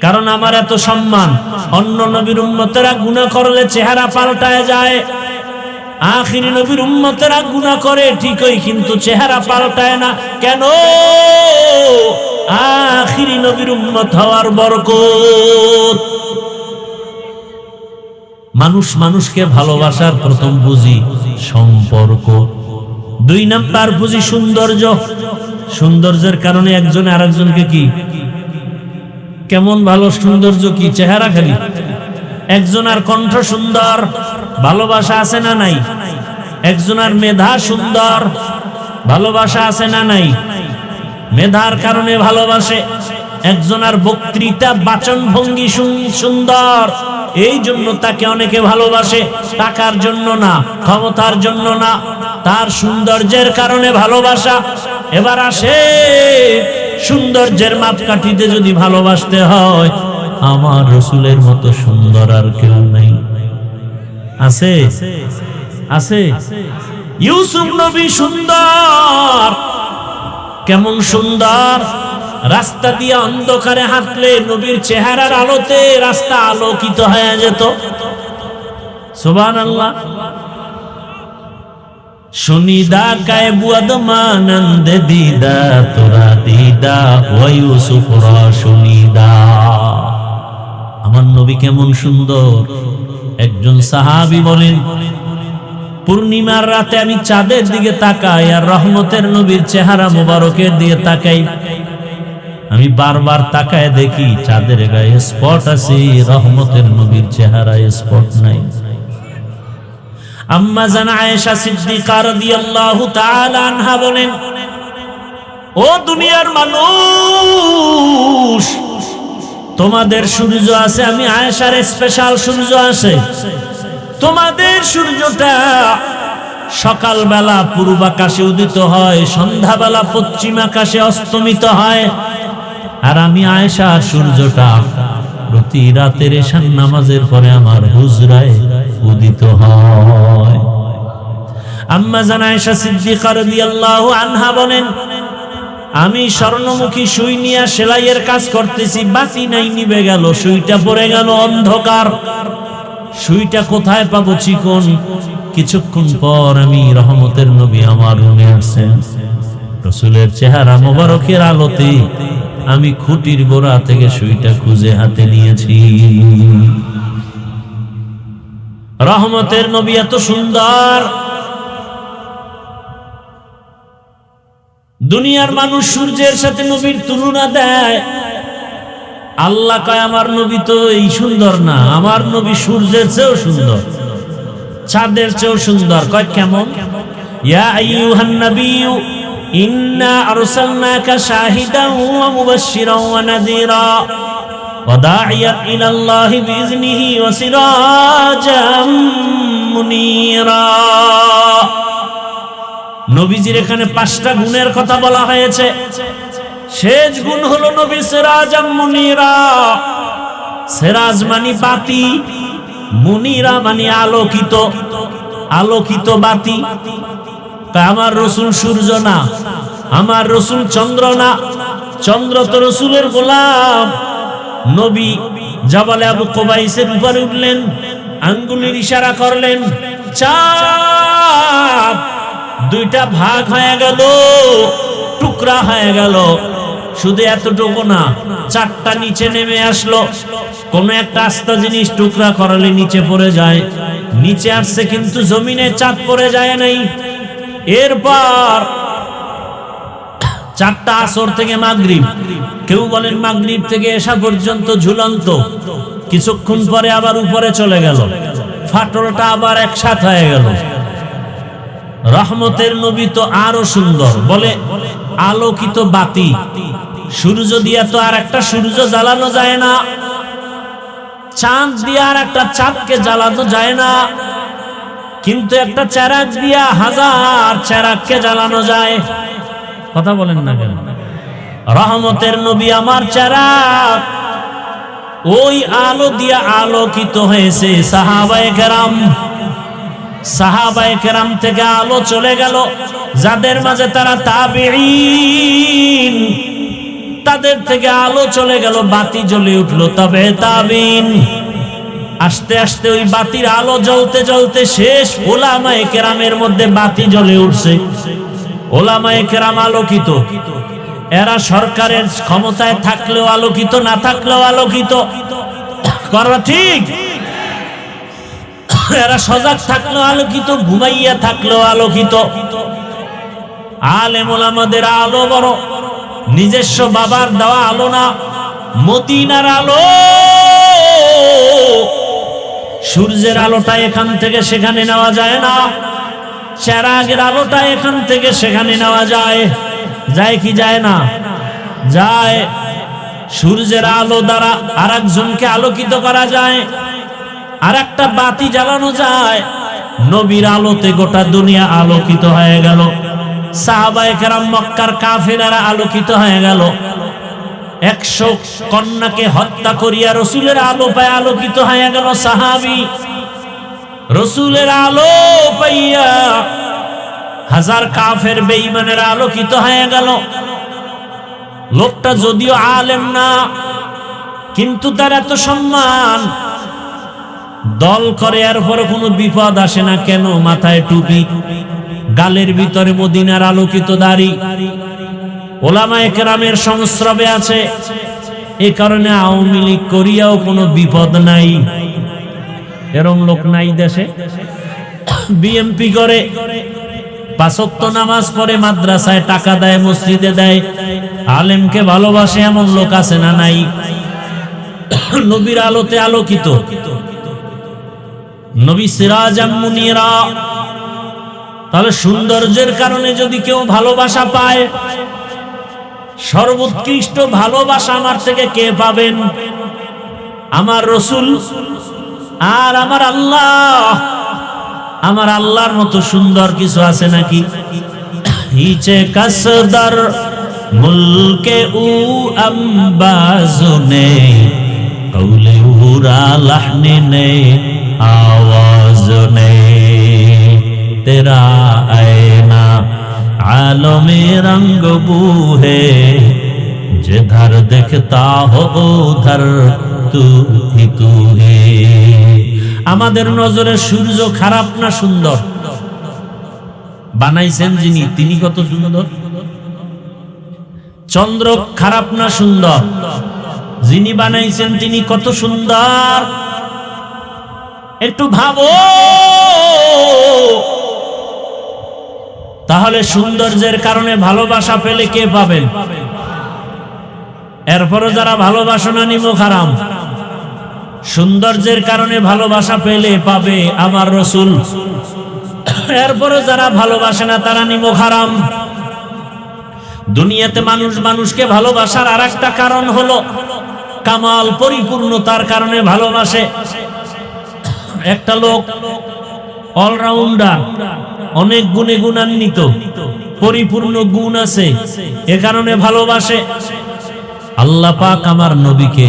কারণ আমার এত সম্মান, অন্য নবীর উম্মতেরা গুনাহ করলে চেহারা পাল্টায় যায়, আখিরি নবীর উম্মতেরা গুনাহ করে ঠিকই, কিন্তু চেহারা পাল্টায় না। কেন? আখিরি নবীর উম্মত হওয়ার বরকত। মানুষ মানুষকে ভালোবাসার প্রথম বুঝি সম্পর্ক, 2 নাম্বার বুঝি সৌন্দর্য। সৌন্দর্যের কারণে একজন আরেকজনকে কি কেমন ভালো, সৌন্দর্য কি চেহারা খালি? একজনের কণ্ঠ সুন্দর, ভালোবাসা আছে না নাই? একজনের মেধা সুন্দর, ভালোবাসা আছে না নাই? মেধার কারণে ভালোবাসে। একজনের বক্তৃতা বাচন ভঙ্গি সুন্দর, এই জন্য তাকে অনেকে ভালোবাসে। টাকার জন্য না, ক্ষমতার জন্য না, তার সৌন্দর্যের কারণে ভালোবাসা। এবার আসে সৌন্দর্যের মাপকাঠিতে যদি ভালোবাসতে হয়, আমার রাসূলের মতো সুন্দর আর কেউ নাই। আছে? আছে? ইউসুফ নবী সুন্দর, কেমন সুন্দর! রাস্তা দিয়ে অন্ধকারে হাঁটলে নবীর চেহারার আলোতে রাস্তা আলোকিত হয়ে যেত। সুবহানাল্লাহ। সুনিদা কায়ে বুয়াদ মানন্দ দিদা তোরা দিদা ও ইউসুফ রা সুনিদা। আমার নবী কেমন সুন্দর! একজন সাহাবী বলেন, পূর্ণিমার রাতে আমি চাঁদের দিকে তাকাই আর রহমতের নবীর চেহারা মোবারকের দিকে তাকাই। আমি বারবার তাকায় দেখি চাঁদের গায়ে স্পট আছে, রহমতের নবীর চেহারায় স্পট নাই। আম্মা জান আয়েশা সিদ্দিকা রাদিয়াল্লাহু তাআলা আনহা বলেন, ও দুনিয়ার মানুষ, তোমাদের সূর্য আছে, আমি আয়েশার স্পেশাল সূর্য আছে। তোমাদের সূর্যটা সকালবেলা পূর্ব আকাশে উদিত হয়, সন্ধ্যাবেলা পশ্চিম আকাশে অস্তমিত হয়, আর আমি আয়েশার সূর্যটা প্রতি রাতের এশার নামাজের পরে আমার হুজরায় উদিত হয়। আম্মা জান আয়েশা সিদ্দিকা রাদিয়াল্লাহু আনহা বলেন, আমি স্বর্ণমুখী সুই নিয়ে সেলাইয়ের কাজ করতেছি, বাতি নাই, নিভে গেল, সুইটা পড়ে গেল, অন্ধকার। সুইটা কোথায় পাবো চিকন? কিছুক্ষণ পর আমি রহমতের নবী আমার রুমে আসেন। রাসূলের চেহারা মোবারকের আলোতে আমি খুঁটির গোড়া থেকে সুইটা খুঁজে হাতে নিয়েছি। রহমতের নবী এত সুন্দর, দুনিয়ার মানুষ সূর্যের সাথে নবীর তুলনা দেয়। আল্লাহ কয় আমার নবী তো এই সুন্দর না, আমার নবী সূর্যের চেয়েও সুন্দর, চাঁদের চেয়েও সুন্দর। কয় কেমন? ইয়া আইয়ুহান নাবিয়্যু ইন্না আরসালনাকা শাহিদান ওয়া মুবাশশিরান ওয়া নাযীরা ওয়া দাঈয়ান ইলাল্লাহি বিইজনিহি ওয়া সিরাজাম মুনীরা। নবীজির এখানে 5টা গুণের কথা বলা হয়েছে। শেষ গুণ হলো নবী সিরাজাম মুনীরা। সিরাজ মানে বাতি, মুনীরা মানে আলোকিত, আলোকিত বাতি। আমার রাসূল সূর্য না, আমার রাসূল চন্দ্র না, চন্দ্র তো রাসূলের গোলাম। নবী জাবালে আবু কুবাইসের উপরে উঠলেন, আঙ্গুলের ইশারা করলেন, চাঁদ 2টা ভাগ হয়ে গেল, টুকরা হয়ে গেল। শুধু এতটুকু না, 4টা নিচে নেমে আসলো। কোন একটা আস্তা জিনিস টুকরা করলে নিচে পড়ে যায়, নিচে আসছে কিন্তু জমিনে চাঁদ পড়ে যায় নাই। এরপর 4টা আসর থেকে মাগরিব, কেউ বলেন মাগরিব থেকে এশা পর্যন্ত ঝুলন্ত। কিছুক্ষণ পরে আবার উপরে চলে গেল, ফাটলটা আবার একসাথে হয়ে গেল। রহমতের নবী তো আরো সুন্দর, বলে আলোকিত বাতি। সূর্য দিয়ে তো আর একটা সূর্য জ্বালানো যায় না, চাঁদ দিয়ে আর একটা চাঁদকে জ্বালানো যায় না, কিন্তু একটা চেরাগ দিয়া 1000 চেরাগকে জ্বালানো যায়। কথা বলেন না কেন? রহমতের নবী আমার চেরাগ, ওই আলো দিয়া আলোকিত হয়েছে সাহাবায়ে কেরাম। সাহাবায়ে কেরাম থেকে আলো চলে গেল যাদের মাঝে তারা তাবেঈন, তাদের থেকে আলো চলে গেল, বাতি জ্বলে উঠলো তবে তাবিন। আস্তে আস্তে ওই বাতির আলো জ্বলতে জ্বলতে শেষ উলামায়ে কেরামের মধ্যে বাতি জ্বলে উঠছে। উলামায়ে কেরাম আলোকিত, এরা সরকারের ক্ষমতায় থাকলেও আলোকিত, না থাকলেও আলোকিত। করা ঠিক? এরা সজাগ থাকলেও আলোকিত, ঘুমাইয়া থাকলেও আলোকিত। আলেম ওলামাদের আলো বড়, নিজস্ব বাবার দেওয়া আলো না, মদিনার আলো। সূর্যের আলোটা এখান থেকে সেখানে নেওয়া যায় না, চেরাগের আলোটা এখান থেকে সেখানে নেওয়া যায়। যায় কি যায় না? যায়। সূর্যের আলো দ্বারা আরেকজনকে আলোকিত করা যায়, আর একটা বাতি জ্বালানো যায়। নবীর আলোতে গোটা দুনিয়া আলোকিত হয়ে গেল। সাহাবায়ে কেরাম মক্কার কাফেররা আলোকিত হয়ে গেল। 100 কন্যাকে হত্যা করিয়া রসুলের আলো পায় আলোকিত হয়ে গেল সাহাবী। রসুলের আলো পাইয়া হাজার কাফের বেঈমানের আলোকিত হয়ে গেল। লোকটা যদিও আলেম না, কিন্তু তার এত সম্মান, দল করে, এরপর কোনো বিপদ আসে না কেন? মাথায় টুপি, গালের ভিতরে মদিনার আলোকিত দাড়ি, ওলামায়ে কেরামের সংস্রবে আছে। এ কারণে আওয়ামী লীগ করিয়াও কোনো বিপদ নাই। এরকম লোক নাই দেশে। বিএমপি করে, 5 ওয়াক্ত নামাজ পড়ে, মাদ্রাসায় টাকা দেয়, মসজিদে দেয়, আলেমকে ভালোবাসে, এমন লোক আছে না নাই? নবীর আলোতে আলোকিত, নবী সিরাজাম মুনিরা। তাহলে সৌন্দর্যের কারণে যদি কেউ ভালোবাসা পায়, সর্বোৎকৃষ্ট ভালোবাসা আমার থেকে কে পাবেন? আমার রসুল আর আমার আল্লাহ। আমার আল্লাহর মতো সুন্দর কিছু আছে নাকি? হিচে কাসদার মুলকে উ আম্বাজনে কৌলে উরা লাহনে নে आवाज ने तेरा आईना आलमे रंग बू है जिधर देखता हो उधर तू ही तू है। আমাদের নজরে সূর্য খারাপ না সুন্দর? বানাইছেন যিনি, তিনি কত সুন্দর। চন্দ্র খারাপ না সুন্দর? যিনি বানাইছেন তিনি কত সুন্দর। একটু ভাবো। তাহলে সৌন্দর্যের কারণে ভালোবাসা পেলে কে পাবেন? এরপরও যারা ভালোবাসা না, নিমক হারাম। সৌন্দর্যের কারণে ভালোবাসা পেলে পাবে আমার রসুল। এরপরও যারা ভালোবাসে না, তারা নিমক হারাম। দুনিয়াতে মানুষ মানুষকে ভালোবাসার আর একটা কারণ হলো কামাল, পরিপূর্ণতার কারণে ভালোবাসে। একটা লোক অলরাউন্ডার, অনেক গুণে গুণান্বিত, পরিপূর্ণ গুণ আছে, এ কারণে ভালোবাসে। আল্লাহ পাক আমার নবীকে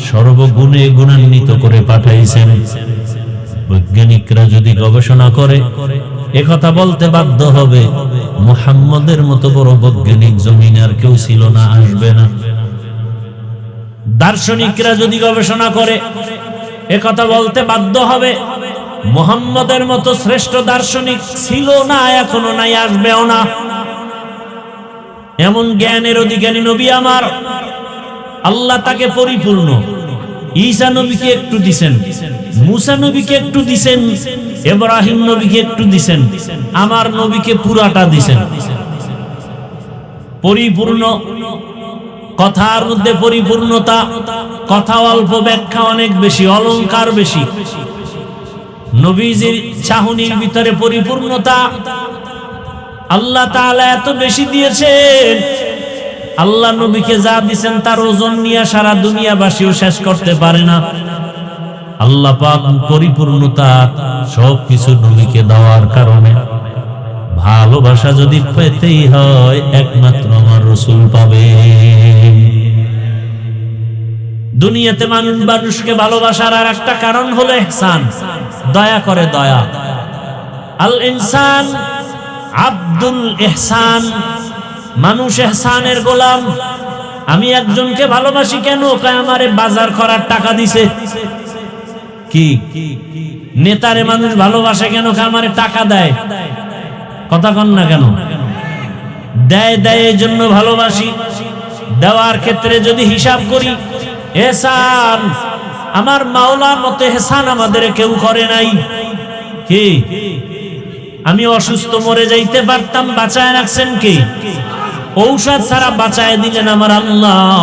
সর্বগুণে গুণান্বিত করে পাঠাইছেন। বৈজ্ঞানিকরা যদি গবেষণা করে, একথা বলতে বাধ্য হবে, মুহাম্মদের মতো বড় বৈজ্ঞানিক জমিনে আর কেউ ছিল না, আসবে না। দার্শনিকরা যদি গবেষণা করে, একথা বলতে বাধ্য হবে, মুহাম্মদের মতো শ্রেষ্ঠ দার্শনিক ছিল না, এখনো নাই, আসবেও না। এমন জ্ঞানের অধিকারী নবী আমার। আল্লাহ তাকে পরিপূর্ণ। ঈসা নবীকে একটু দিছেন, মুসা নবীকে একটু দিছেন, ইব্রাহিম নবীকে একটু দিছেন, আমার নবীকে পুরাটা দিছেন। পরিপূর্ণ, কথার মধ্যে পরিপূর্ণতা, কথা অল্প, ব্যাখ্যা অনেক বেশি, অলংকার বেশি। নবীজির চাহনির ভিতরে পরিপূর্ণতা। আল্লাহ তাআলা এত বেশি দিয়েছেন, আল্লাহ নবীকে যা দিয়েছেন তার ওজন নিয়ে সারা দুনিয়াবাসীও শেষ করতে পারে না। আল্লাহ পাক পরিপূর্ণতা সবকিছু নবীকে দেওয়ার কারণে ভালোবাসা যদি পেতেই হয় একমাত্র আমার রাসূল পাবে। দুনিয়াতে মানুষকে ভালোবাসার আর একটা কারণ হলো ইহসান, দয়া করে, দয়া। আল ইনসান আব্দুল ইহসান, মানুষ ইহসানের গোলাম। আমি একজনকে ভালোবাসি কেন? কয় আমারে বাজার করার টাকা দিছে। কি নেতারে মানুষ ভালোবাসে কেন? কয় আমারে টাকা দেয়। কথা কন না কেন? দেয় এই জন্য ভালোবাসি। দেওয়ার ক্ষেত্রে যদি হিসাব করি, ইহসান আমার মাওলার মতো ইহসান আমাদের কেউ করে নাই। কি আমি অসুস্থ মরে যাইতে পারতাম, বাঁচায় রাখছেন কে? ঔষধ ছাড়া বাঁচায় দিলেন আমার আল্লাহ।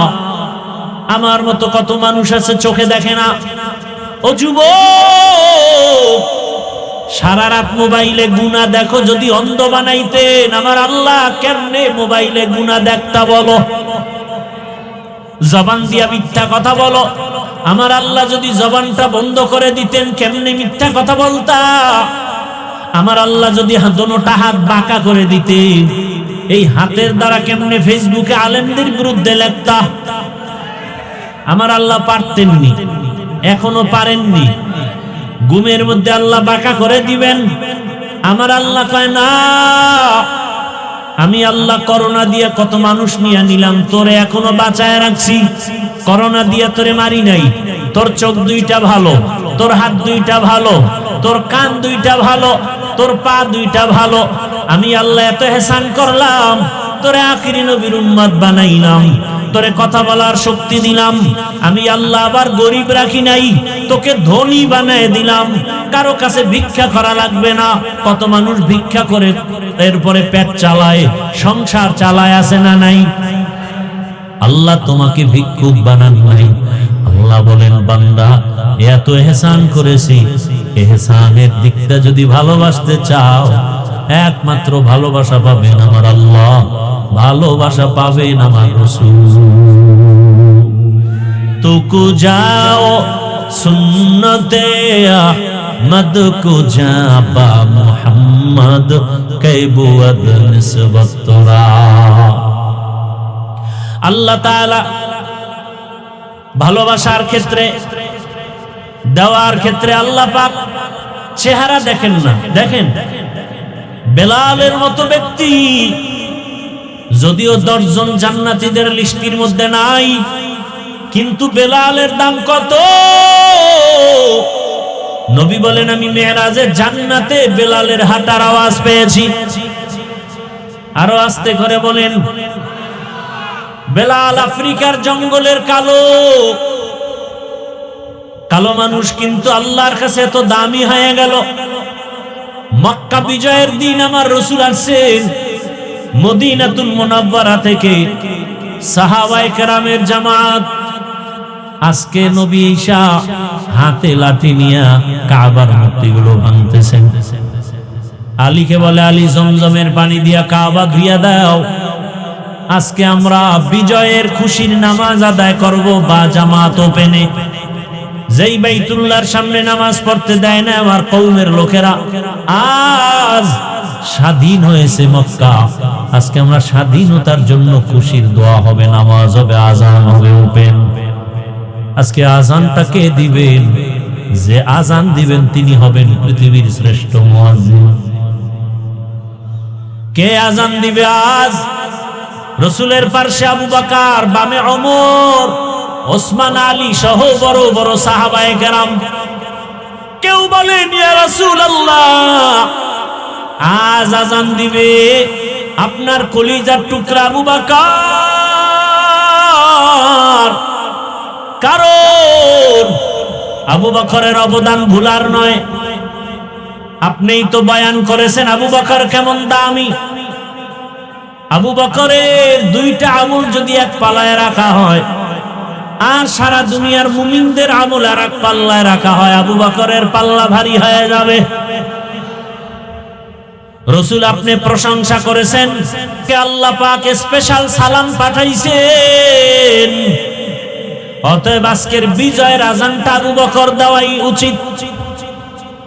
আমার মতো কত মানুষ আছে চোখে দেখে না। ও যুবক, সারা রাত মোবাইলে গুনাহ দেখো, যদি অন্ধ বানাইতেন আমার আল্লাহ কেমনে মোবাইলে গুনাহ দেখতা বলো? জবান দিয়া মিথ্যা কথা বলো, আমার আল্লাহ যদি জবানটা বন্ধ করে দিতেন কেমনে মিথ্যা কথা বলতা? আমার আল্লাহ যদি দোনোটা হাত বাঁকা করে দিতেন, এই হাতের দ্বারা কেমনে ফেসবুকে আলেমদের বিরুদ্ধে লেখতা? আমার আল্লাহ পারতেননি, এখনো পারেননি। ঘুমের মধ্যে আল্লাহ বাঁকা করে দিবেন। আমার আল্লাহ কয় না, আমি আল্লাহ করোনা দিয়ে কত মানুষ নিয়ে নিলাম, তোরে এখনো বাঁচায় রাখছি। করোনা দিয়ে তোরে মারি নাই। তোর চোখ দুইটা ভালো, তোর হাত দুইটা ভালো, তোর কান দুইটা ভালো, তোর পা দুইটা ভালো। আমি আল্লাহ এত ইহসান করলাম, তোরে আখিরি নবীর উম্মত বানাইলাম, তোরে কথা বলার শক্তি দিলাম। আমি আল্লাহ আবার গরিব রাখি নাই, তোকে ধনী বানায় দিলাম। কারো কাছে ভিক্ষা করা লাগবে না। কত মানুষ ভিক্ষা করে এরপরে পেট চালায়, সংসার চালায়, আছে না নাই? আল্লাহ তোমাকে ভিক্ষুক বানান নাই। আল্লাহ বলেন, বান্দা এত ইহসান করেছি, ইহসানের দিকটা যদি ভালোবাসতে চাও, একমাত্র ভালোবাসা পাবেন আমার আল্লাহ, ভালোবাসা পাবেন আমার রাসূল। তুকু যাও সুন্নতে আহমদ কো জাবা মুহাম্মদ কাইবুদ নিসবত তোরা। আল্লাহ তাআলা ভালোবাসার ক্ষেত্রে, দেওয়ার ক্ষেত্রে আল্লাহ পাক চেহারা দেখেন না। দেখেন বেলালের মতো ব্যক্তি যদিও 10 জন জান্নাতীদের লিস্টির মধ্যে নাই, কিন্তু বেলালের দাম কত? নবী বলেন, আমি মেরাজে জান্নাতে বেলালের হাঁটার আওয়াজ পেয়েছি। আরো আস্তে করে বলেন, বেলাল আফ্রিকার জঙ্গলের কালো কালো মানুষ, কিন্তু আল্লাহর কাছে এত দামি হয়ে গেল। মক্কা বিজয়ের দিন আমার রাসূল আসছেন মদিনাতুল মুনাওয়ারা থেকে, সাহাবায়ে কেরামের জামাত। আজকে নবী ঈসা হাতে লাঠি নিয়ে কাবার মূর্তিগুলো ভাঙতেছেন। আলীকে বলে, আলী জমজমের পানি দিয়া কাবা ধুইয়া দাও। আজকে আমরা বিজয়ের খুশির নামাজ আদায় করব বা জামাত ওপেনে। যেই বাইতুল্লাহর সামনে নামাজ পড়তে দেয় না আমার কওমের লোকেরা, আজ স্বাধীন হয়েছে মক্কা। আজকে আমরা স্বাধীনতার জন্য খুশির দোয়া হবে, নামাজ হবে, আজান হবে ওপেন। আজকে আজানটা কে দিবেন? যে আজান দিবেন তিনি হবেন পৃথিবীর শ্রেষ্ঠ মুয়াজ্জিন। কে আজান দিবে আজ? রাসূলের পাশে আবু বকর, বামে ওমর, ওসমান, আলী সহ বড় বড় সাহাবায়ে কেরাম। কেউ বলেন, ইয়া রাসূলুল্লাহ, আজ আজান দিবে আপনার কলিজার টুকরা আবু বকর। কারণ আবু বকরের অবদান ভুলার নয়। আপনিই তো বয়ান করেছেন আবু বকর কেমন দামি। আবু বকরের 2টা আমল যদি এক পাল্লায় রাখা হয়, আর সারা দুনিয়ার মুমিনদের আমল আর এক পাল্লায় রাখা হয়, আবু বকরের পাল্লা ভারী হয়ে যাবে। রাসূল আপনি প্রশংসা করেছেন কে আল্লাহ পাক স্পেশাল সালাম পাঠাইছেন। অতএব আজকের বিজয়ের আজানটা আবু বকর দেওয়াই উচিত।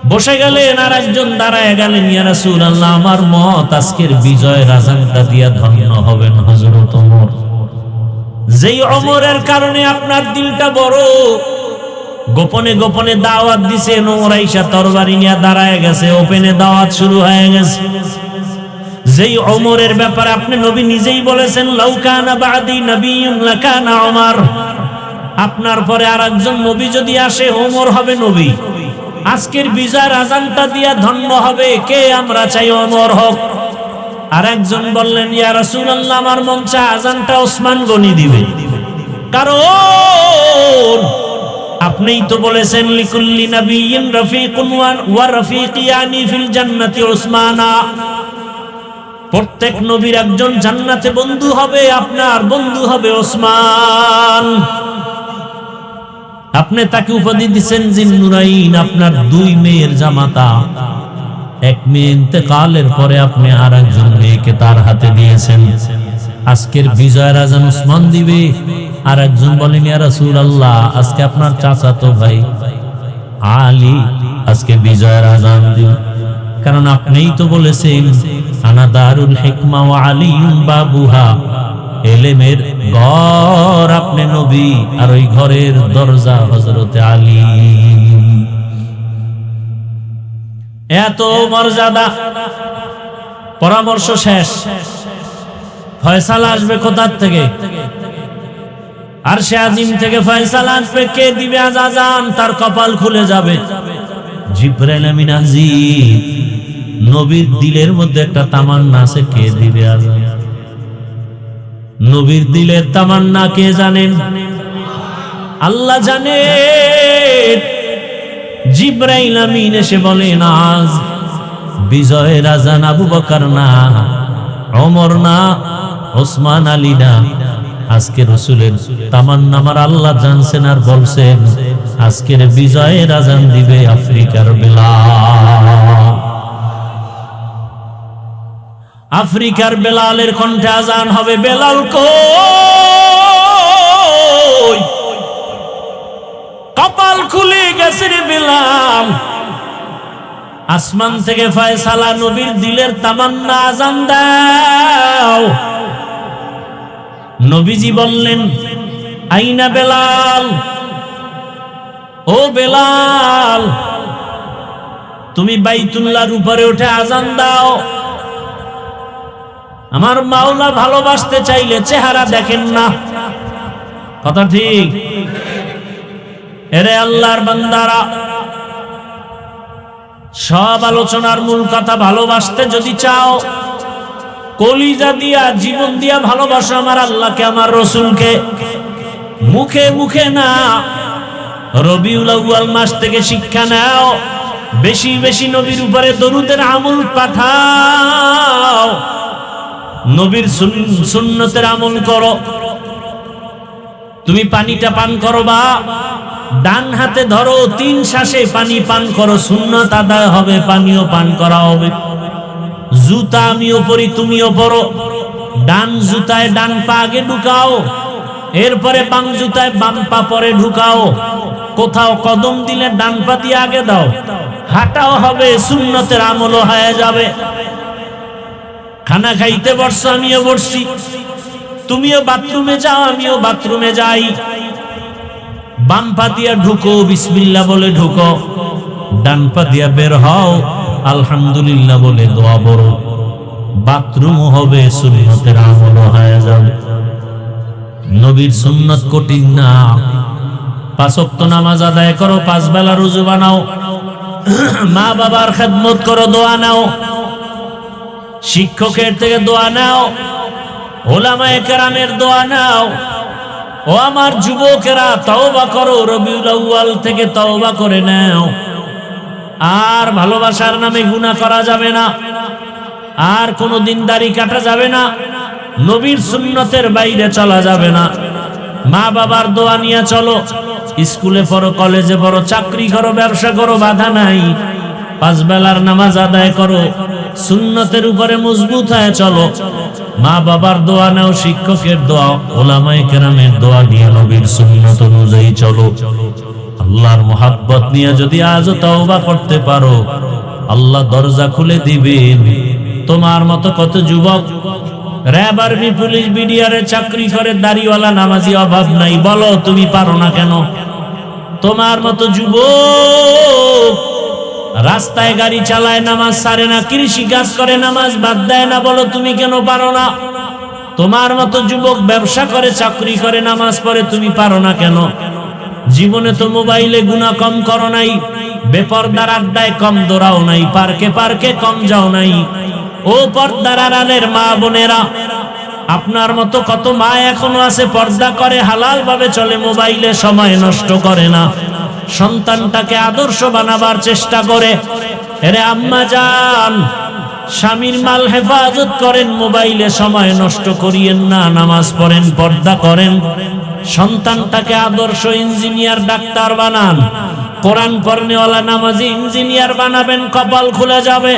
বসে গেলেন, আর একজন দাঁড়ায় গেলেন, ইয়া রাসূলুল্লাহ আমার মত আজকের বিজয় রাজানটা দিয়া ধন্য হবেন হযরত ওমর। যেই ওমরের কারণে আপনার দিলটা বড়, গোপনে গোপনে দাওয়াত দিছেন, ওমর আইসা তরবারি নিয়ে দাঁড়ায় গেছে, ওপেনে দাওয়াত শুরু হয়ে গেছে। যেই ওমরের ব্যাপারে আপনি নবী নিজেই বলেছেন, লাউ কানা বাদি নবিয়্যুন লাকানা ওমর, আপনার পরে আরেকজন নবী যদি আসে ওমর হবে নবী। আজকের বিজয়ের আজানটা দিয়া ধন্য হবে কে? আমরা চাই ওমর হোক। আর একজন বললেন, ইয়া রাসূলুল্লাহ আমার মন চায় আজানটা ওসমান গনি দিবে, কারণ আপনিই তো বলেছেন লিকুল্লি নাবিয়্যিন রাফিকুন ওয়া রাফিকিয়ানি ফিল জান্নাতি উসমানা, প্রত্যেক নবীর একজন জান্নাতে বন্ধু হবে, আপনার বন্ধু হবে ওসমান। আপনি তাকে উপাধি দিচ্ছেন জিন্নুরাইন, আপনার দুই মেয়ের জামাতা। এক মেয়ে ইন্তেকালের পরে আপনি আর একজন মেয়েকে তার হাতে দিয়েছেন। আজকের বিজয়ের আজান ওসমান দিবে। আর একজন বলেন, ইয়া রাসূলুল্লাহ আজকে আপনার চাচাতো ভাই আলী আজকে বিজয়ের আজান দিবে, কারণ আপনিই তো বলেছেন আনা দারুল হিকমা ওয়া আলিয়ুন বাবুহা, এলেমের ঘর আপনি নবী, আর ওই ঘরের দরজা হযরতে আলী। এত মর্যাদা। পরামর্শ শেষ, ফয়সালা আসবে কোথার থেকে? আরশে আজিম থেকে ফয়সালা আসবে। কে দিবে আজান? তার কপাল খুলে যাবে। জিবরাইল আমিন আজিম। নবীর দিলের মধ্যে একটা তামান্না আছে, কে দিবে আজান? নবীর দিলের তামান্না কে জানেন? আল্লাহ জানেন। জিবরাইল আমিন এসে বলেন, আজ বিজয়ের আজান আবু বকর না, ওমর না, ওসমান আলী না, আজকে রাসূলের তামান্না আমার আল্লাহ জানছেন আর বলছেন আজকের বিজয়ের আজান দিবে আফ্রিকার বেলাল। আফ্রিকার বেলালের কণ্ঠে আজান হবে। বেলাল কই? কপাল খুলে গেছে রে বেলাল। আসমান থেকে ফয়সালা, নবীর দিলের তামান্না, আজান দাও। নবীজি বললেন, আইনা বেলাল, ও বেলাল তুমি বাইতুল্লাহর উপরে উঠে আজান দাও। আমার মাওলা ভালোবাসতে চাইলে চেহারা দেখেন না, কথা ঠিক? এরে আল্লাহর বান্দারা, সব আলোচনার মূল কথা, ভালোবাসতে যদি চাও কলিজা দিয়া জীবন দিয়া ভালোবাসো আমার আল্লাহকে, আমার রসুলকে। মুখে মুখে না, রবিউল আউয়াল মাস থেকে শিক্ষা নাও। বেশি বেশি নবীর উপরে দরুদের আমল পাঠাও, নবীর সুন্নতের আমল করো। তুমি পানিটা পান করো বা ডান হাতে ধরো, 3 শ্বাসে পানি পান করো, সুন্নত আদায় হবে, পানিও পান করা হবে। জুতা আমিও পরি, তুমিও পরো। ডান জুতায় ডান পা আগে ঢুকাও, এরপরে বাম জুতায় বাম পা পরে ঢুকাও। কোথাও কদম দিলে ডান পা দিয়ে আগে দাও, হাঁটাও হবে, সুন্নতের আমলও হয়ে যাবে। খানা খাইতে বসছো, আমিও বসছি, তুমিও বাথরুমে যাও, আমিও বাথরুমে যাই। বাম পা দিয়া ঢুকো, বিসমিল্লাহ বলে ঢুকো। ডান পা দিয়া বের হও, আলহামদুলিল্লাহ বলে দোয়া বড়। বাথরুমও হবে, সুন্নতের আমলও হয়ে যাবে। নবীর সুন্নত কঠিন না। 5 ওয়াক্ত নামাজ আদায় করো, 5 বেলা রোজা বানাও, মা বাবার খেদমত করো, দোয়া নাও, শিক্ষকের থেকে দোয়া নাও, ওলামায়ে কেরামের দোয়া নাও। ও আমার যুবকেরা, তওবা করো, রবিউল আউয়াল থেকে তওবা করে নাও। আর ভালোবাসার নামে গুনাহ করা যাবে না, আর কোনোদিন দাড়ি কাটা যাবে না, নবীর সুন্নতের বাইরে চলা যাবে না। মা বাবার দোয়া নিয়ে চলো। স্কুলে পড়ো, কলেজে পড়ো, চাকরি করো, ব্যবসা করো, বাধা নাই। 5 বেলার নামাজ আদায় করো, সুন্নতের উপরে মজবুত হয়ে চলো। মা বাবার দোয়া নাও, শিক্ষকের দোয়া, ওলামায়ে কেরামের দোয়া নিয়ে নবীর সুন্নত অনুযায়ী চলো। আল্লাহর মোহাব্বত নিয়ে যদি আজও তওবা করতে পারো, আল্লাহ দরজা খুলে দিবেন। তোমার মতো কত যুবক র‍্যাব, আর্মি, পুলিশ, বিডিআরে চাকরি করে, দাড়িওয়ালা নামাজি অভাব নাই, বলো তুমি পারো না কেন? তোমার মতো যুবক রাস্তায় গাড়ি চালায়, নামাজ ছাড়ে না, কৃষি কাজ করে, নামাজ বাদ দেয় না, বলো তুমি কেন পারো না? তোমার মতো যুবক ব্যবসা করে, চাকরি করে, নামাজ পড়ে, তুমি পারো না কেন? জীবনে তো মোবাইলে গুনাহ কম করো নাই, বেপরদার আড্ডায় কম দৌড়াও নাই, পার্কে পার্কে কম যাও নাই। ও পর্দার আড়ালের মা বোনেরা, আপনার মতো কত মা এখনো আছে পর্দা করে, হালাল ভাবে চলে, মোবাইলে সময় নষ্ট করে না, সন্তানটাকে আদর্শ বানাবার চেষ্টা করে। এরে আম্মা জান, স্বামীর মাল হেফাজত করেন, মোবাইলে সময় নষ্ট করিয়েন না, নামাজ পড়েন, পর্দা করেন, সন্তানটাকে আদর্শ ইঞ্জিনিয়ার, ডাক্তার বানান। কোরআন পড়নেওয়ালা নামাজি ইঞ্জিনিয়ার বানাবেন, কপাল খুলে যাবে।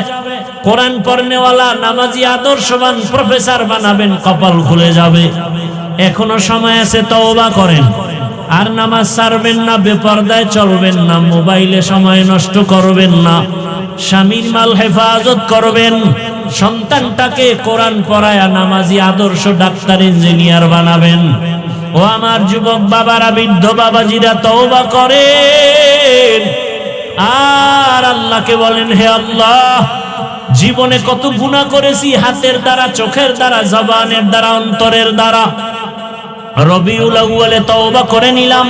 কোরআন পড়নেওয়ালা নামাজি আদর্শবান প্রফেসর বানাবেন, কপাল খুলে যাবে। এখনো সময় আছে, তওবা করেন। আর নামাজ ছাড়বেন না, বেপরদায় চলবেন না, মোবাইলে সময় নষ্ট করবেন না, স্বামীর মাল হেফাজত করবেন, সন্তানটাকে কোরআন পড়ায়া নামাজি আদর্শ ডাক্তার ইঞ্জিনিয়ার বানাবেন। ও আমার যুবক বাবারা, বৃদ্ধ বাবাজিরা, তওবা করেন আর আল্লাহকে বলেন, হে আল্লাহ, জীবনে কত গুনাহ করেছি, হাতের দ্বারা, চোখের দ্বারা, জবানের দ্বারা, অন্তরের দ্বারা। রবিউল আউয়ালে তওবা করে নিলাম,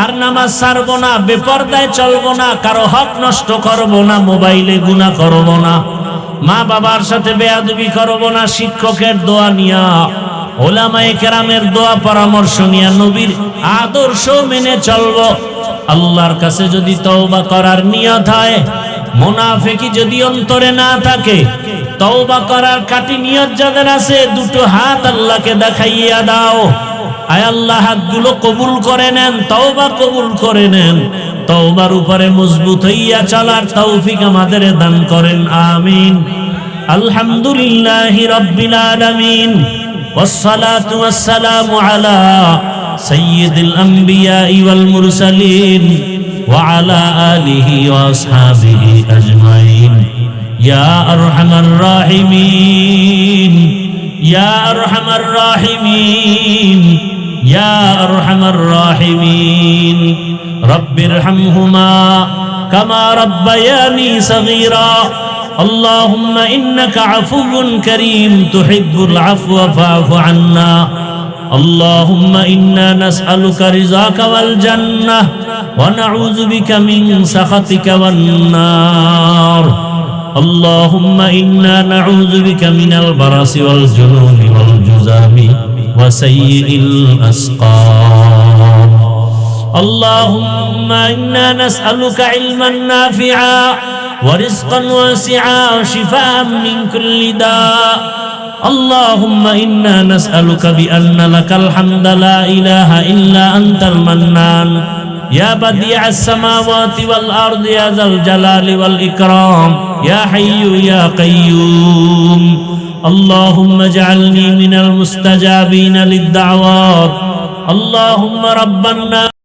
আর নামাজ ছাড়বো না, বেপরদায় চলবো না, কারো হক নষ্ট করবো না, মোবাইলে গুনাহ করবো না, মা বাবার সাথে বেয়াদবি করবো না, শিক্ষকের দোয়া নিয়া, ওলামায়ে কেরামের দোয়া পরামর্শ নিয়া, নবীর আদর্শ মেনে চলবো। আল্লাহর কাছে যদি তওবা করার নিয়ত হয়, মুনাফিকি যদি অন্তরে না থাকে, তওবা করার খাঁটি নিয়ত যাদের আছে, দুটো হাত আল্লাহকে দেখাইয়া দাও। আয় আল্লাহ, হাতগুলো কবুল করে নেন, তওবা কবুল করে নেন, তওবার উপরে মজবুত হইয়া চলার তৌফিক আমাদের দান করেন, আমিন। আলহামদুলিল্লাহি রাব্বিল আলামিন, والصلاة والسلام على سيد الأنبياء والمرسلين وعلى آله وأصحابه أجمعين. يا أرحم الراحمين، يا أرحم الراحمين، يا أرحم الراحمين. رب ارحمهما كما ربياني صغيرا. اللهم إنك عفو كريم تحب العفو فاعف عنا. اللهم إنا نسألك رضاك والجنة ونعوذ بك من سخطك والنار. اللهم إنا نعوذ بك من البرص والجنون والجذام وسيء الأسقام. اللهم إنا نسألك علما نافعا ورزقا واسعا وشفاء من كل داء. اللهم إنا نسألك بأن لك الحمد لا إله إلا أنت المنان يا بديع السماوات والأرض يا ذا الجلال والإكرام يا حي يا قيوم. اللهم اجعلني من المستجابين للدعوات. اللهم ربنا